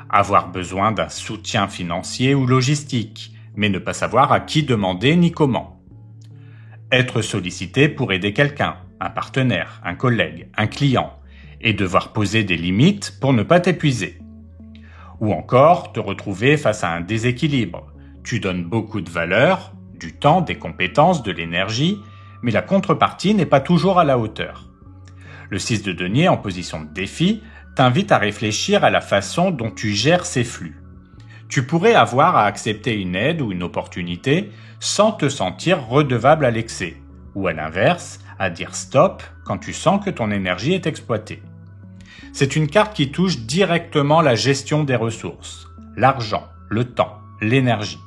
Avoir besoin d'un soutien financier ou logistique, mais ne pas savoir à qui demander ni comment. Être sollicité pour aider quelqu'un, un partenaire, un collègue, un client, et devoir poser des limites pour ne pas t'épuiser. Ou encore te retrouver face à un déséquilibre. Tu donnes beaucoup de valeur, du temps, des compétences, de l'énergie, mais la contrepartie n'est pas toujours à la hauteur. Le 6 de denier en position de défi t'invite à réfléchir à la façon dont tu gères ces flux. Tu pourrais avoir à accepter une aide ou une opportunité sans te sentir redevable à l'excès, ou à l'inverse, à dire stop quand tu sens que ton énergie est exploitée. C'est une carte qui touche directement la gestion des ressources, l'argent, le temps, l'énergie.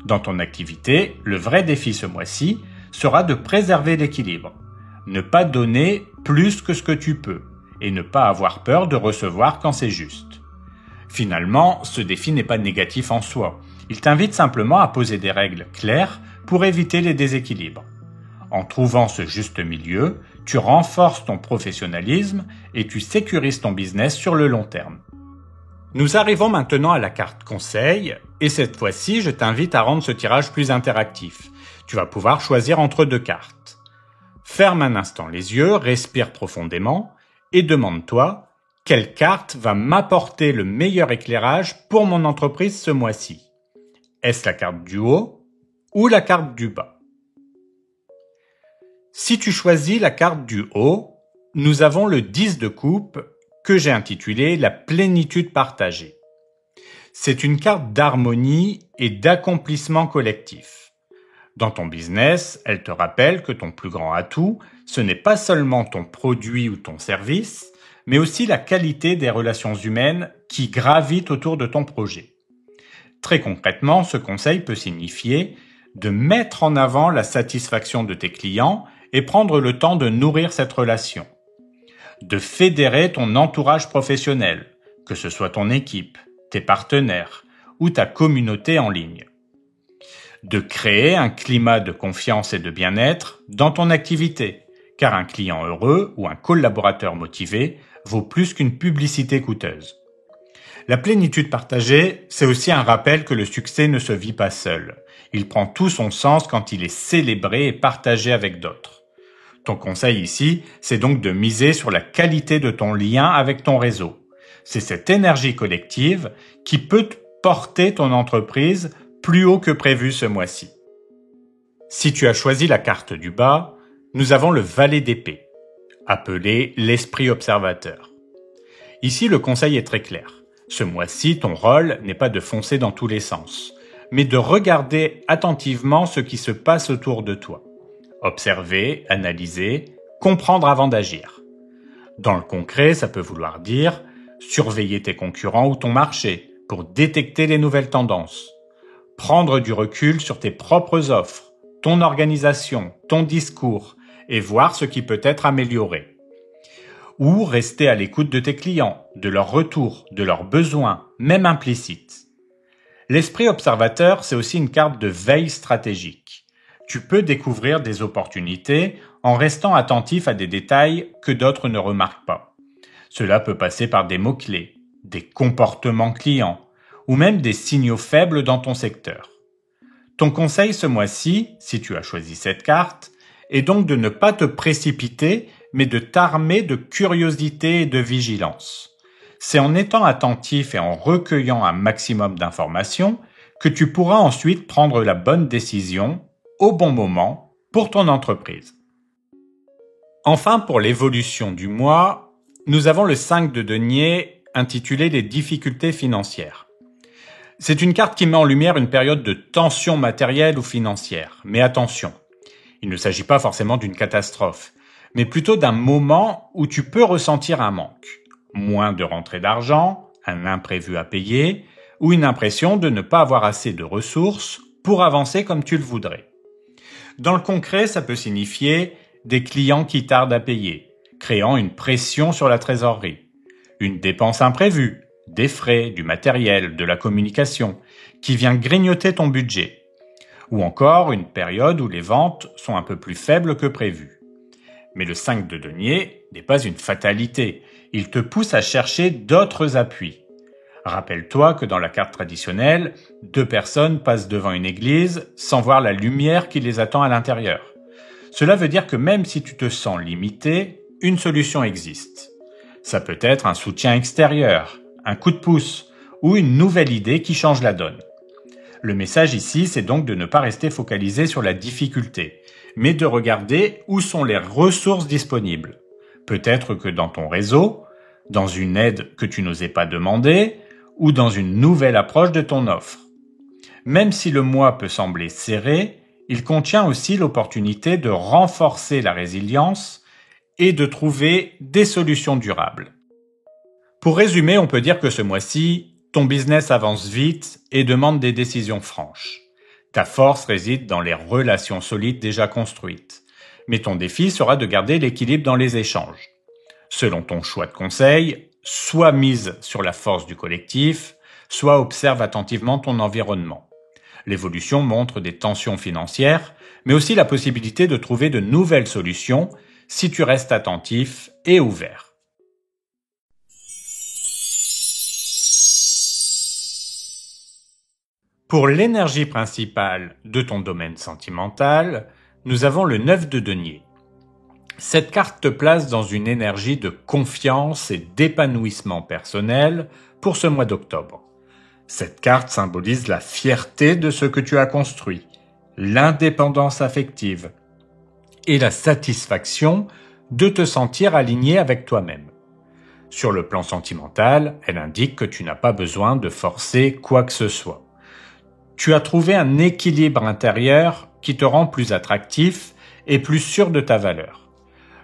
Dans ton activité, le vrai défi ce mois-ci sera de préserver l'équilibre. Ne pas donner plus que ce que tu peux et ne pas avoir peur de recevoir quand c'est juste. Finalement, ce défi n'est pas négatif en soi. Il t'invite simplement à poser des règles claires pour éviter les déséquilibres. En trouvant ce juste milieu, tu renforces ton professionnalisme et tu sécurises ton business sur le long terme. Nous arrivons maintenant à la carte conseil et cette fois-ci, je t'invite à rendre ce tirage plus interactif. Tu vas pouvoir choisir entre deux cartes. Ferme un instant les yeux, respire profondément et demande-toi quelle carte va m'apporter le meilleur éclairage pour mon entreprise ce mois-ci. Est-ce la carte du haut ou la carte du bas? Si tu choisis la carte du haut, nous avons le 10 de coupe que j'ai intitulé la plénitude partagée. C'est une carte d'harmonie et d'accomplissement collectif. Dans ton business, elle te rappelle que ton plus grand atout, ce n'est pas seulement ton produit ou ton service, mais aussi la qualité des relations humaines qui gravitent autour de ton projet. Très concrètement, ce conseil peut signifier de mettre en avant la satisfaction de tes clients et prendre le temps de nourrir cette relation. De fédérer ton entourage professionnel, que ce soit ton équipe, tes partenaires ou ta communauté en ligne. De créer un climat de confiance et de bien-être dans ton activité, car un client heureux ou un collaborateur motivé vaut plus qu'une publicité coûteuse. La plénitude partagée, c'est aussi un rappel que le succès ne se vit pas seul. Il prend tout son sens quand il est célébré et partagé avec d'autres. Ton conseil ici, c'est donc de miser sur la qualité de ton lien avec ton réseau. C'est cette énergie collective qui peut porter ton entreprise plus haut que prévu ce mois-ci. Si tu as choisi la carte du bas, nous avons le valet d'épée, appelé l'esprit observateur. Ici, le conseil est très clair. Ce mois-ci, ton rôle n'est pas de foncer dans tous les sens, mais de regarder attentivement ce qui se passe autour de toi. Observer, analyser, comprendre avant d'agir. Dans le concret, ça peut vouloir dire surveiller tes concurrents ou ton marché pour détecter les nouvelles tendances. Prendre du recul sur tes propres offres ton organisation, ton discours et voir ce qui peut être amélioré. Ou rester à l'écoute de tes clients, de leurs retours, de leurs besoins, même implicites. L'esprit observateur, c'est aussi une carte de veille stratégique. Tu peux découvrir des opportunités en restant attentif à des détails que d'autres ne remarquent pas. Cela peut passer par des mots-clés, des comportements clients, ou même des signaux faibles dans ton secteur. Ton conseil ce mois-ci, si tu as choisi cette carte, est donc de ne pas te précipiter, mais de t'armer de curiosité et de vigilance. C'est en étant attentif et en recueillant un maximum d'informations que tu pourras ensuite prendre la bonne décision au bon moment pour ton entreprise. Enfin, pour l'évolution du mois, nous avons le 5 de denier intitulé « Les difficultés financières ». C'est une carte qui met en lumière une période de tension matérielle ou financière. Mais attention, il ne s'agit pas forcément d'une catastrophe, mais plutôt d'un moment où tu peux ressentir un manque. Moins de rentrée d'argent, un imprévu à payer, ou une impression de ne pas avoir assez de ressources pour avancer comme tu le voudrais. Dans le concret, ça peut signifier des clients qui tardent à payer, créant une pression sur la trésorerie, une dépense imprévue, des frais, du matériel, de la communication, qui vient grignoter ton budget, ou encore une période où les ventes sont un peu plus faibles que prévu. Mais le 5 de denier n'est pas une fatalité, il te pousse à chercher d'autres appuis. Rappelle-toi que dans la carte traditionnelle, 2 personnes passent devant une église sans voir la lumière qui les attend à l'intérieur. Cela veut dire que même si tu te sens limité, une solution existe. Ça peut être un soutien extérieur, un coup de pouce ou une nouvelle idée qui change la donne. Le message ici, c'est donc de ne pas rester focalisé sur la difficulté, mais de regarder où sont les ressources disponibles. Peut-être que dans ton réseau, dans une aide que tu n'osais pas demander, ou dans une nouvelle approche de ton offre. Même si le mois peut sembler serré, il contient aussi l'opportunité de renforcer la résilience et de trouver des solutions durables. Pour résumer, on peut dire que ce mois-ci, ton business avance vite et demande des décisions franches. Ta force réside dans les relations solides déjà construites. Mais ton défi sera de garder l'équilibre dans les échanges. Selon ton choix de conseil, soit mise sur la force du collectif, soit observe attentivement ton environnement. L'évolution montre des tensions financières, mais aussi la possibilité de trouver de nouvelles solutions si tu restes attentif et ouvert. Pour l'énergie principale de ton domaine sentimental, nous avons le 9 de denier. Cette carte te place dans une énergie de confiance et d'épanouissement personnel pour ce mois d'octobre. Cette carte symbolise la fierté de ce que tu as construit, l'indépendance affective et la satisfaction de te sentir aligné avec toi-même. Sur le plan sentimental, elle indique que tu n'as pas besoin de forcer quoi que ce soit. Tu as trouvé un équilibre intérieur qui te rend plus attractif et plus sûr de ta valeur.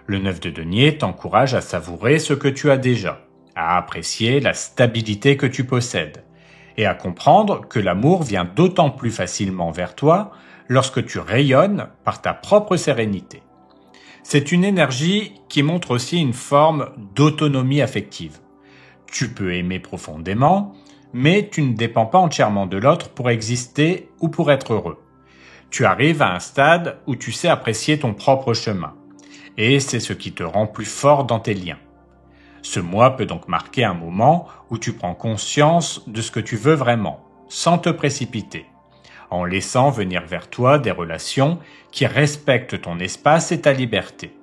Le 9 de denier t'encourage à savourer ce que tu as déjà, à apprécier la stabilité que tu possèdes, et à comprendre que l'amour vient d'autant plus facilement vers toi lorsque tu rayonnes par ta propre sérénité. C'est une énergie qui montre aussi une forme d'autonomie affective. Tu peux aimer profondément, mais tu ne dépends pas entièrement de l'autre pour exister ou pour être heureux. Tu arrives à un stade où tu sais apprécier ton propre chemin. Et c'est ce qui te rend plus fort dans tes liens. Ce mois peut donc marquer un moment où tu prends conscience de ce que tu veux vraiment, sans te précipiter, en laissant venir vers toi des relations qui respectent ton espace et ta liberté.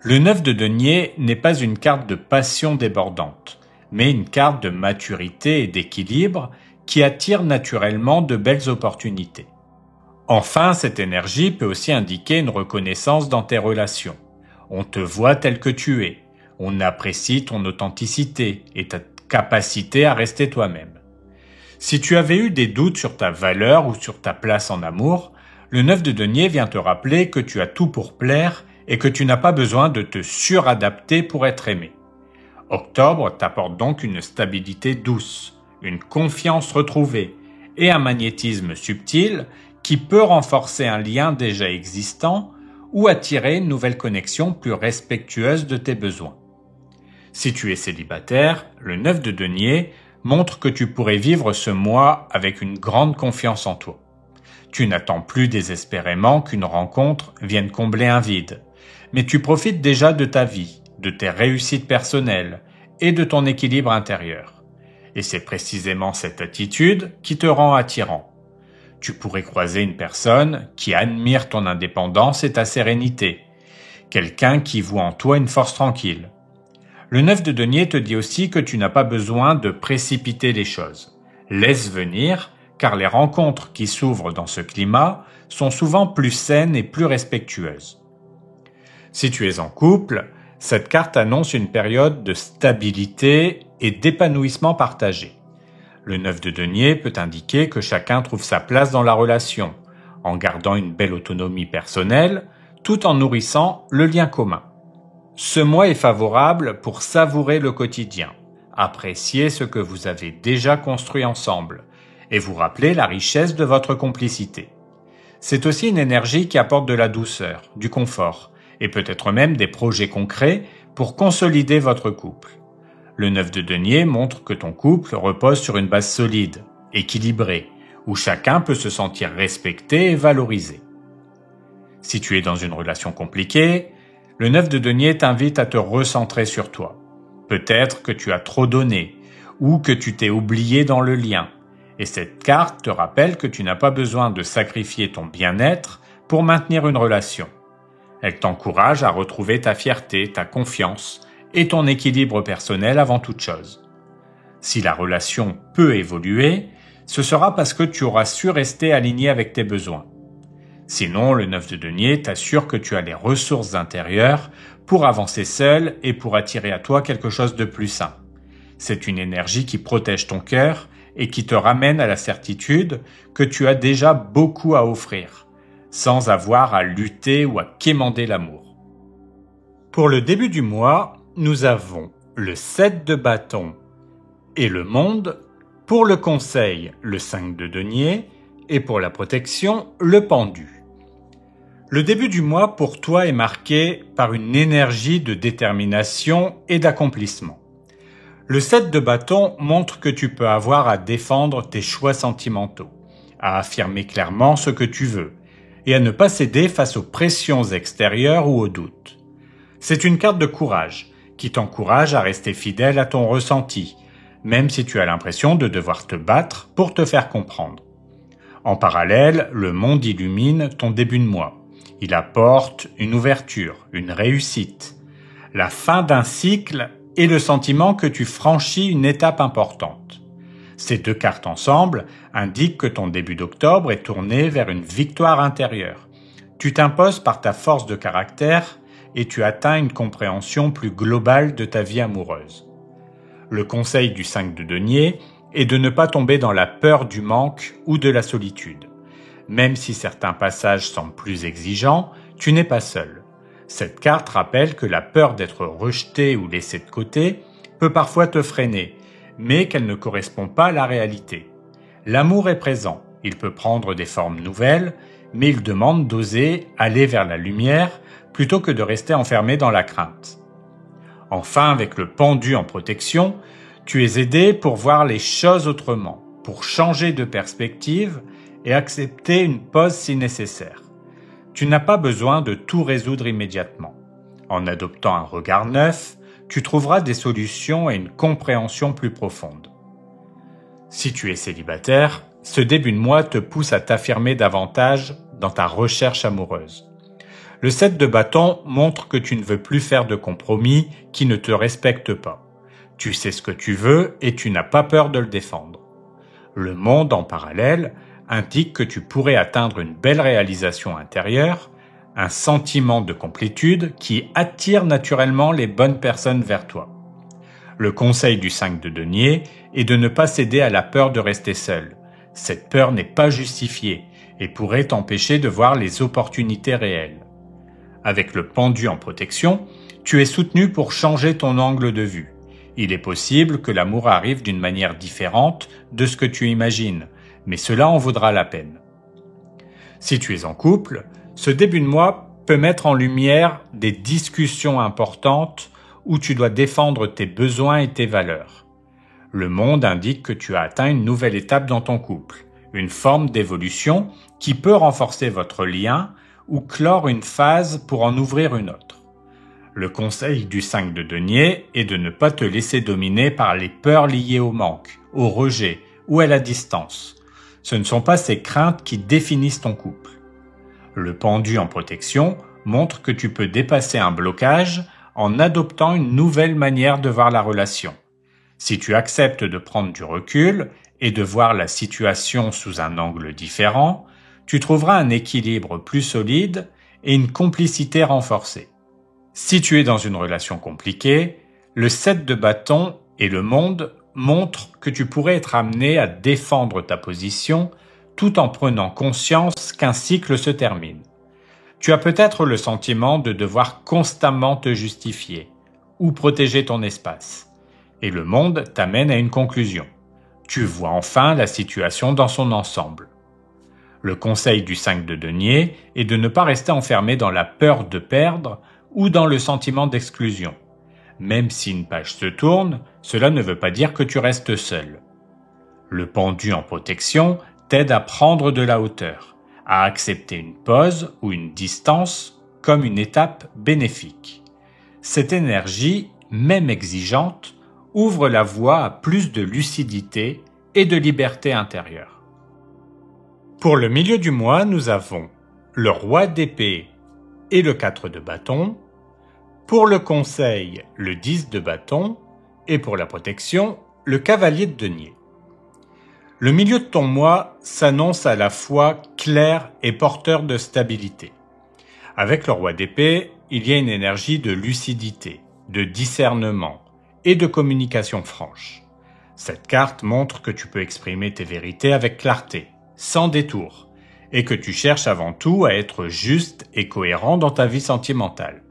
Le 9 de denier n'est pas une carte de passion débordante, mais une carte de maturité et d'équilibre qui attire naturellement de belles opportunités. Enfin, cette énergie peut aussi indiquer une reconnaissance dans tes relations. On te voit tel que tu es. On apprécie ton authenticité et ta capacité à rester toi-même. Si tu avais eu des doutes sur ta valeur ou sur ta place en amour, le 9 de denier vient te rappeler que tu as tout pour plaire et que tu n'as pas besoin de te suradapter pour être aimé. Octobre t'apporte donc une stabilité douce, une confiance retrouvée et un magnétisme subtil qui peut renforcer un lien déjà existant ou attirer une nouvelle connexion plus respectueuse de tes besoins. Si tu es célibataire, le 9 de denier montre que tu pourrais vivre ce mois avec une grande confiance en toi. Tu n'attends plus désespérément qu'une rencontre vienne combler un vide, mais tu profites déjà de ta vie, de tes réussites personnelles et de ton équilibre intérieur. Et c'est précisément cette attitude qui te rend attirant. Tu pourrais croiser une personne qui admire ton indépendance et ta sérénité, quelqu'un qui voit en toi une force tranquille. Le 9 de denier te dit aussi que tu n'as pas besoin de précipiter les choses. Laisse venir, car les rencontres qui s'ouvrent dans ce climat sont souvent plus saines et plus respectueuses. Si tu es en couple, cette carte annonce une période de stabilité et d'épanouissement partagé. Le 9 de denier peut indiquer que chacun trouve sa place dans la relation, en gardant une belle autonomie personnelle, tout en nourrissant le lien commun. Ce mois est favorable pour savourer le quotidien, apprécier ce que vous avez déjà construit ensemble et vous rappeler la richesse de votre complicité. C'est aussi une énergie qui apporte de la douceur, du confort et peut-être même des projets concrets pour consolider votre couple. Le 9 de denier montre que ton couple repose sur une base solide, équilibrée, où chacun peut se sentir respecté et valorisé. Si tu es dans une relation compliquée, le 9 de denier t'invite à te recentrer sur toi. Peut-être que tu as trop donné ou que tu t'es oublié dans le lien. Et cette carte te rappelle que tu n'as pas besoin de sacrifier ton bien-être pour maintenir une relation. Elle t'encourage à retrouver ta fierté, ta confiance et ton équilibre personnel avant toute chose. Si la relation peut évoluer, ce sera parce que tu auras su rester aligné avec tes besoins. Sinon, le 9 de denier t'assure que tu as les ressources intérieures pour avancer seul et pour attirer à toi quelque chose de plus sain. C'est une énergie qui protège ton cœur et qui te ramène à la certitude que tu as déjà beaucoup à offrir, sans avoir à lutter ou à quémander l'amour. Pour le début du mois, nous avons le 7 de bâton et le monde. Pour le conseil, le 5 de denier et pour la protection, le pendu. Le début du mois pour toi est marqué par une énergie de détermination et d'accomplissement. Le 7 de bâton montre que tu peux avoir à défendre tes choix sentimentaux, à affirmer clairement ce que tu veux et à ne pas céder face aux pressions extérieures ou aux doutes. C'est une carte de courage qui t'encourage à rester fidèle à ton ressenti, même si tu as l'impression de devoir te battre pour te faire comprendre. En parallèle, le monde illumine ton début de mois. Il apporte une ouverture, une réussite, la fin d'un cycle et le sentiment que tu franchis une étape importante. Ces deux cartes ensemble indiquent que ton début d'octobre est tourné vers une victoire intérieure. Tu t'imposes par ta force de caractère et tu atteins une compréhension plus globale de ta vie amoureuse. Le conseil du 5 de denier est de ne pas tomber dans la peur du manque ou de la solitude. Même si certains passages semblent plus exigeants, tu n'es pas seul. Cette carte rappelle que la peur d'être rejeté ou laissé de côté peut parfois te freiner, mais qu'elle ne correspond pas à la réalité. L'amour est présent, il peut prendre des formes nouvelles, mais il demande d'oser aller vers la lumière plutôt que de rester enfermé dans la crainte. Enfin, avec le pendu en protection, tu es aidé pour voir les choses autrement, pour changer de perspective et accepter une pause si nécessaire. Tu n'as pas besoin de tout résoudre immédiatement. En adoptant un regard neuf, tu trouveras des solutions et une compréhension plus profonde. Si tu es célibataire, ce début de mois te pousse à t'affirmer davantage dans ta recherche amoureuse. Le 7 de bâton montre que tu ne veux plus faire de compromis qui ne te respectent pas. Tu sais ce que tu veux et tu n'as pas peur de le défendre. Le monde en parallèle indique que tu pourrais atteindre une belle réalisation intérieure, un sentiment de complétude qui attire naturellement les bonnes personnes vers toi. Le conseil du 5 de denier est de ne pas céder à la peur de rester seul. Cette peur n'est pas justifiée et pourrait t'empêcher de voir les opportunités réelles. Avec le pendu en protection, tu es soutenu pour changer ton angle de vue. Il est possible que l'amour arrive d'une manière différente de ce que tu imagines, mais cela en vaudra la peine. Si tu es en couple, ce début de mois peut mettre en lumière des discussions importantes où tu dois défendre tes besoins et tes valeurs. Le monde indique que tu as atteint une nouvelle étape dans ton couple, une forme d'évolution qui peut renforcer votre lien ou clore une phase pour en ouvrir une autre. Le conseil du 5 de denier est de ne pas te laisser dominer par les peurs liées au manque, au rejet ou à la distance. Ce ne sont pas ces craintes qui définissent ton couple. Le pendu en protection montre que tu peux dépasser un blocage en adoptant une nouvelle manière de voir la relation. Si tu acceptes de prendre du recul et de voir la situation sous un angle différent, tu trouveras un équilibre plus solide et une complicité renforcée. Si tu es dans une relation compliquée, le 7 de bâton et le monde montrent que tu pourrais être amené à défendre ta position tout en prenant conscience qu'un cycle se termine. Tu as peut-être le sentiment de devoir constamment te justifier ou protéger ton espace. Et le monde t'amène à une conclusion. Tu vois enfin la situation dans son ensemble. Le conseil du 5 de denier est de ne pas rester enfermé dans la peur de perdre ou dans le sentiment d'exclusion. Même si une page se tourne, cela ne veut pas dire que tu restes seul. Le pendu en protection t'aide à prendre de la hauteur, à accepter une pause ou une distance comme une étape bénéfique. Cette énergie, même exigeante, ouvre la voie à plus de lucidité et de liberté intérieure. Pour le milieu du mois, nous avons le roi d'épée et le 4 de bâton. Pour le conseil, le 10 de bâton. Et pour la protection, le cavalier de denier. Le milieu de ton mois s'annonce à la fois clair et porteur de stabilité. Avec le roi d'épée, il y a une énergie de lucidité, de discernement et de communication franche. Cette carte montre que tu peux exprimer tes vérités avec clarté, sans détour, et que tu cherches avant tout à être juste et cohérent dans ta vie sentimentale.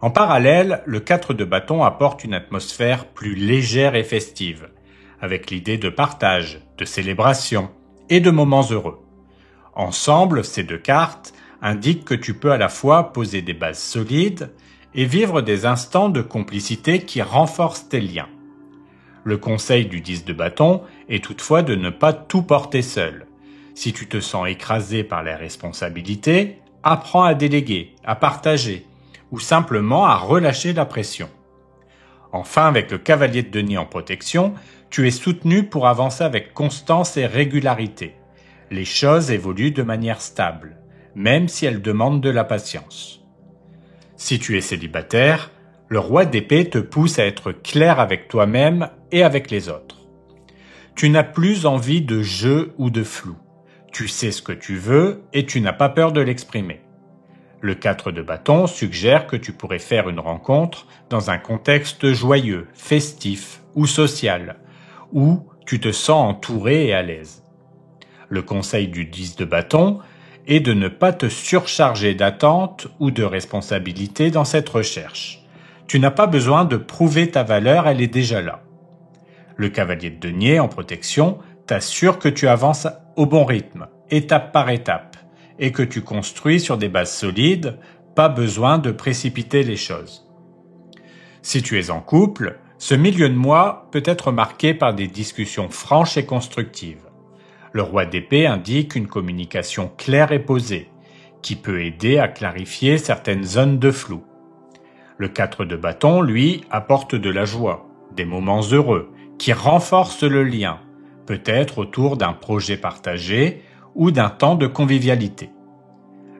En parallèle, le 4 de bâton apporte une atmosphère plus légère et festive, avec l'idée de partage, de célébration et de moments heureux. Ensemble, ces deux cartes indiquent que tu peux à la fois poser des bases solides et vivre des instants de complicité qui renforcent tes liens. Le conseil du 10 de bâton est toutefois de ne pas tout porter seul. Si tu te sens écrasé par les responsabilités, apprends à déléguer, à partager ou simplement à relâcher la pression. Enfin, avec le cavalier de denier en protection, tu es soutenu pour avancer avec constance et régularité. Les choses évoluent de manière stable, même si elles demandent de la patience. Si tu es célibataire, le roi d'épée te pousse à être clair avec toi-même et avec les autres. Tu n'as plus envie de jeu ou de flou. Tu sais ce que tu veux et tu n'as pas peur de l'exprimer. Le 4 de bâton suggère que tu pourrais faire une rencontre dans un contexte joyeux, festif ou social, où tu te sens entouré et à l'aise. Le conseil du 10 de bâton est de ne pas te surcharger d'attentes ou de responsabilités dans cette recherche. Tu n'as pas besoin de prouver ta valeur, elle est déjà là. Le cavalier de denier en protection t'assure que tu avances au bon rythme, étape par étape, et que tu construis sur des bases solides, pas besoin de précipiter les choses. Si tu es en couple, ce milieu de mois peut être marqué par des discussions franches et constructives. Le roi d'épée indique une communication claire et posée, qui peut aider à clarifier certaines zones de flou. Le 4 de bâton, lui, apporte de la joie, des moments heureux, qui renforcent le lien, peut-être autour d'un projet partagé ou d'un temps de convivialité.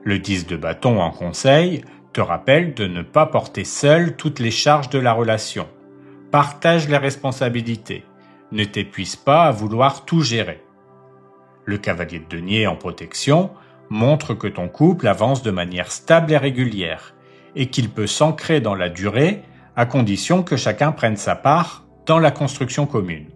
Le 10 de bâton en conseil te rappelle de ne pas porter seul toutes les charges de la relation. Partage les responsabilités. Ne t'épuise pas à vouloir tout gérer. Le cavalier de denier en protection montre que ton couple avance de manière stable et régulière et qu'il peut s'ancrer dans la durée à condition que chacun prenne sa part dans la construction commune.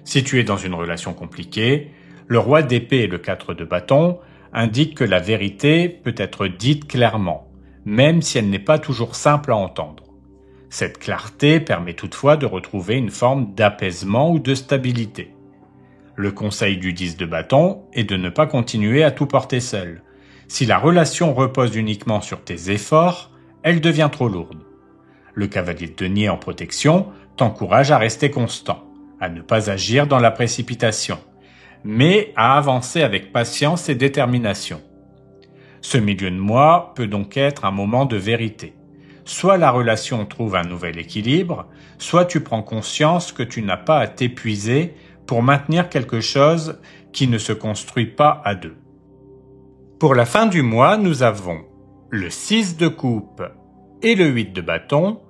Si tu es dans une relation compliquée, le roi d'épée et le 4 de bâton indiquent que la vérité peut être dite clairement, même si elle n'est pas toujours simple à entendre. Cette clarté permet toutefois de retrouver une forme d'apaisement ou de stabilité. Le conseil du 10 de bâton est de ne pas continuer à tout porter seul. Si la relation repose uniquement sur tes efforts, elle devient trop lourde. Le cavalier de denier en protection t'encourage à rester constant, à ne pas agir dans la précipitation, mais à avancer avec patience et détermination. Ce milieu de mois peut donc être un moment de vérité. Soit la relation trouve un nouvel équilibre, soit tu prends conscience que tu n'as pas à t'épuiser pour maintenir quelque chose qui ne se construit pas à deux. Pour la fin du mois, nous avons le 6 de coupe et le 8 de bâton,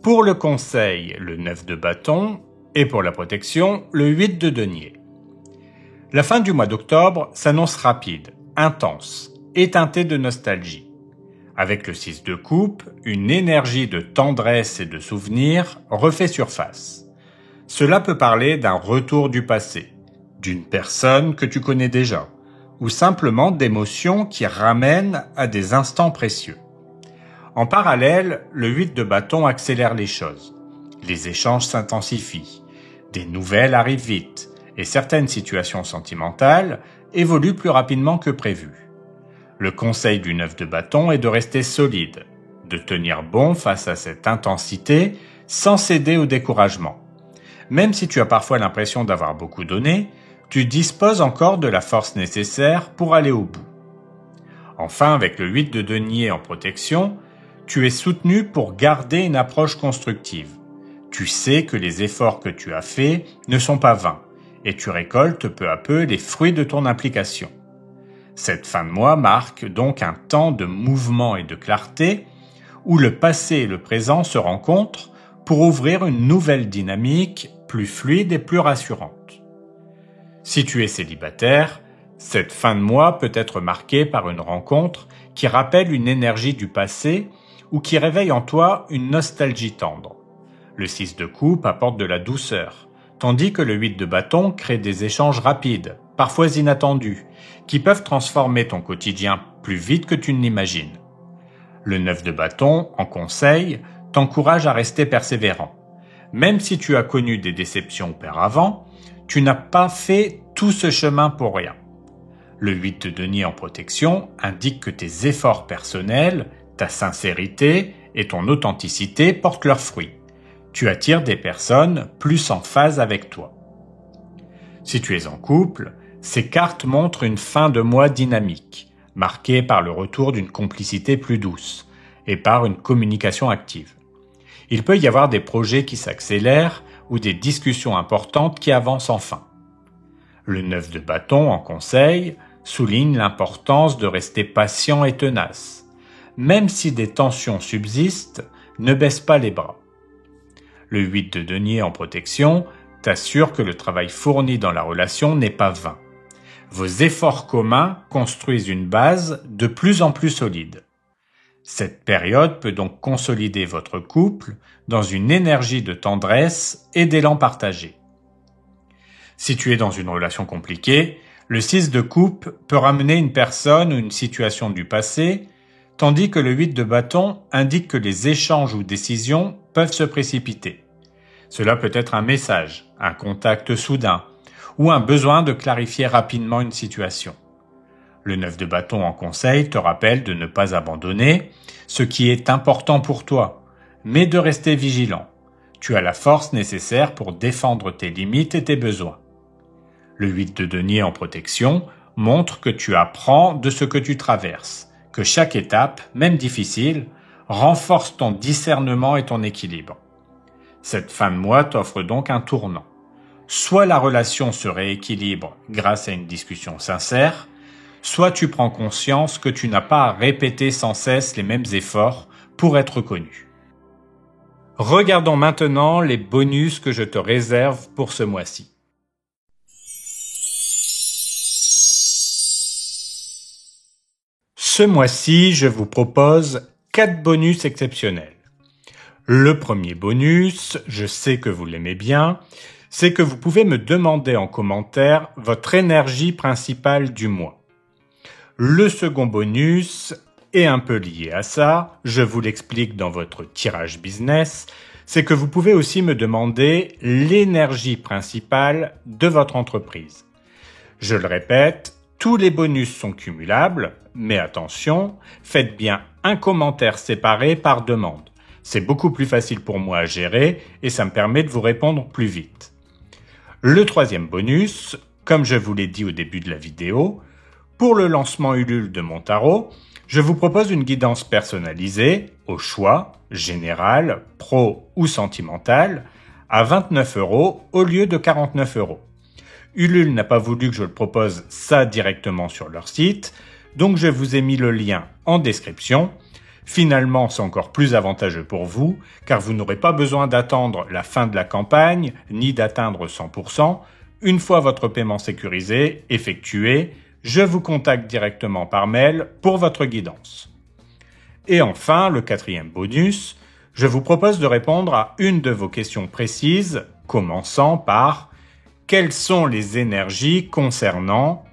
pour le conseil, le 9 de bâton, et pour la protection, le 8 de denier. La fin du mois d'octobre s'annonce rapide, intense et teintée de nostalgie. Avec le 6 de coupe, une énergie de tendresse et de souvenir refait surface. Cela peut parler d'un retour du passé, d'une personne que tu connais déjà, ou simplement d'émotions qui ramènent à des instants précieux. En parallèle, le 8 de bâton accélère les choses. Les échanges s'intensifient, des nouvelles arrivent vite, et certaines situations sentimentales évoluent plus rapidement que prévu. Le conseil du 9 de bâton est de rester solide, de tenir bon face à cette intensité sans céder au découragement. Même si tu as parfois l'impression d'avoir beaucoup donné, tu disposes encore de la force nécessaire pour aller au bout. Enfin, avec le 8 de denier en protection, tu es soutenu pour garder une approche constructive. Tu sais que les efforts que tu as faits ne sont pas vains et tu récoltes peu à peu les fruits de ton implication. Cette fin de mois marque donc un temps de mouvement et de clarté où le passé et le présent se rencontrent pour ouvrir une nouvelle dynamique plus fluide et plus rassurante. Si tu es célibataire, cette fin de mois peut être marquée par une rencontre qui rappelle une énergie du passé ou qui réveille en toi une nostalgie tendre. Le 6 de coupe apporte de la douceur, tandis que le 8 de bâton crée des échanges rapides, parfois inattendus, qui peuvent transformer ton quotidien plus vite que tu ne l'imagines. Le 9 de bâton, en conseil, t'encourage à rester persévérant. Même si tu as connu des déceptions auparavant, tu n'as pas fait tout ce chemin pour rien. Le 8 de denier en protection indique que tes efforts personnels, ta sincérité et ton authenticité portent leurs fruits. Tu attires des personnes plus en phase avec toi. Si tu es en couple, ces cartes montrent une fin de mois dynamique, marquée par le retour d'une complicité plus douce et par une communication active. Il peut y avoir des projets qui s'accélèrent ou des discussions importantes qui avancent enfin. Le 9 de bâton en conseil souligne l'importance de rester patient et tenace. Même si des tensions subsistent, ne baisse pas les bras. Le 8 de denier en protection t'assure que le travail fourni dans la relation n'est pas vain. Vos efforts communs construisent une base de plus en plus solide. Cette période peut donc consolider votre couple dans une énergie de tendresse et d'élan partagé. Si tu es dans une relation compliquée, le 6 de coupe peut ramener une personne ou une situation du passé, tandis que le 8 de bâton indique que les échanges ou décisions peuvent se précipiter. Cela peut être un message, un contact soudain, ou un besoin de clarifier rapidement une situation. Le 9 de bâton en conseil te rappelle de ne pas abandonner ce qui est important pour toi, mais de rester vigilant. Tu as la force nécessaire pour défendre tes limites et tes besoins. Le 8 de denier en protection montre que tu apprends de ce que tu traverses, que chaque étape, même difficile, renforce ton discernement et ton équilibre. Cette fin de mois t'offre donc un tournant. Soit la relation se rééquilibre grâce à une discussion sincère, soit tu prends conscience que tu n'as pas à répéter sans cesse les mêmes efforts pour être reconnu. Regardons maintenant les bonus que je te réserve pour ce mois-ci. Ce mois-ci, je vous propose 4 bonus exceptionnels. Le premier bonus, je sais que vous l'aimez bien, c'est que vous pouvez me demander en commentaire votre énergie principale du mois. Le second bonus est un peu lié à ça, je vous l'explique dans votre tirage business, c'est que vous pouvez aussi me demander l'énergie principale de votre entreprise. Je le répète, tous les bonus sont cumulables, mais attention, faites bien un commentaire séparé par demande. C'est beaucoup plus facile pour moi à gérer et ça me permet de vous répondre plus vite. Le troisième bonus, comme je vous l'ai dit au début de la vidéo, pour le lancement Ulule de mon tarot, je vous propose une guidance personnalisée, au choix, générale, pro ou sentimentale, à 29 € au lieu de 49 €. Ulule n'a pas voulu que je le propose ça directement sur leur site, donc je vous ai mis le lien en description. Finalement, c'est encore plus avantageux pour vous, car vous n'aurez pas besoin d'attendre la fin de la campagne, ni d'atteindre 100%. Une fois votre paiement sécurisé, effectué, je vous contacte directement par mail pour votre guidance. Et enfin, le quatrième bonus, je vous propose de répondre à une de vos questions précises, commençant par « Quelles sont les énergies concernant ?»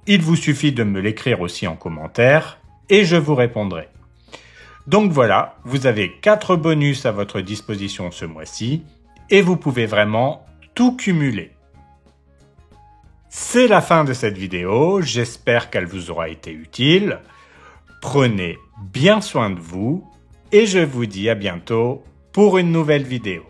Il vous suffit de me l'écrire aussi en commentaire et je vous répondrai. Donc voilà, vous avez 4 bonus à votre disposition ce mois-ci et vous pouvez vraiment tout cumuler. C'est la fin de cette vidéo, j'espère qu'elle vous aura été utile. Prenez bien soin de vous et je vous dis à bientôt pour une nouvelle vidéo.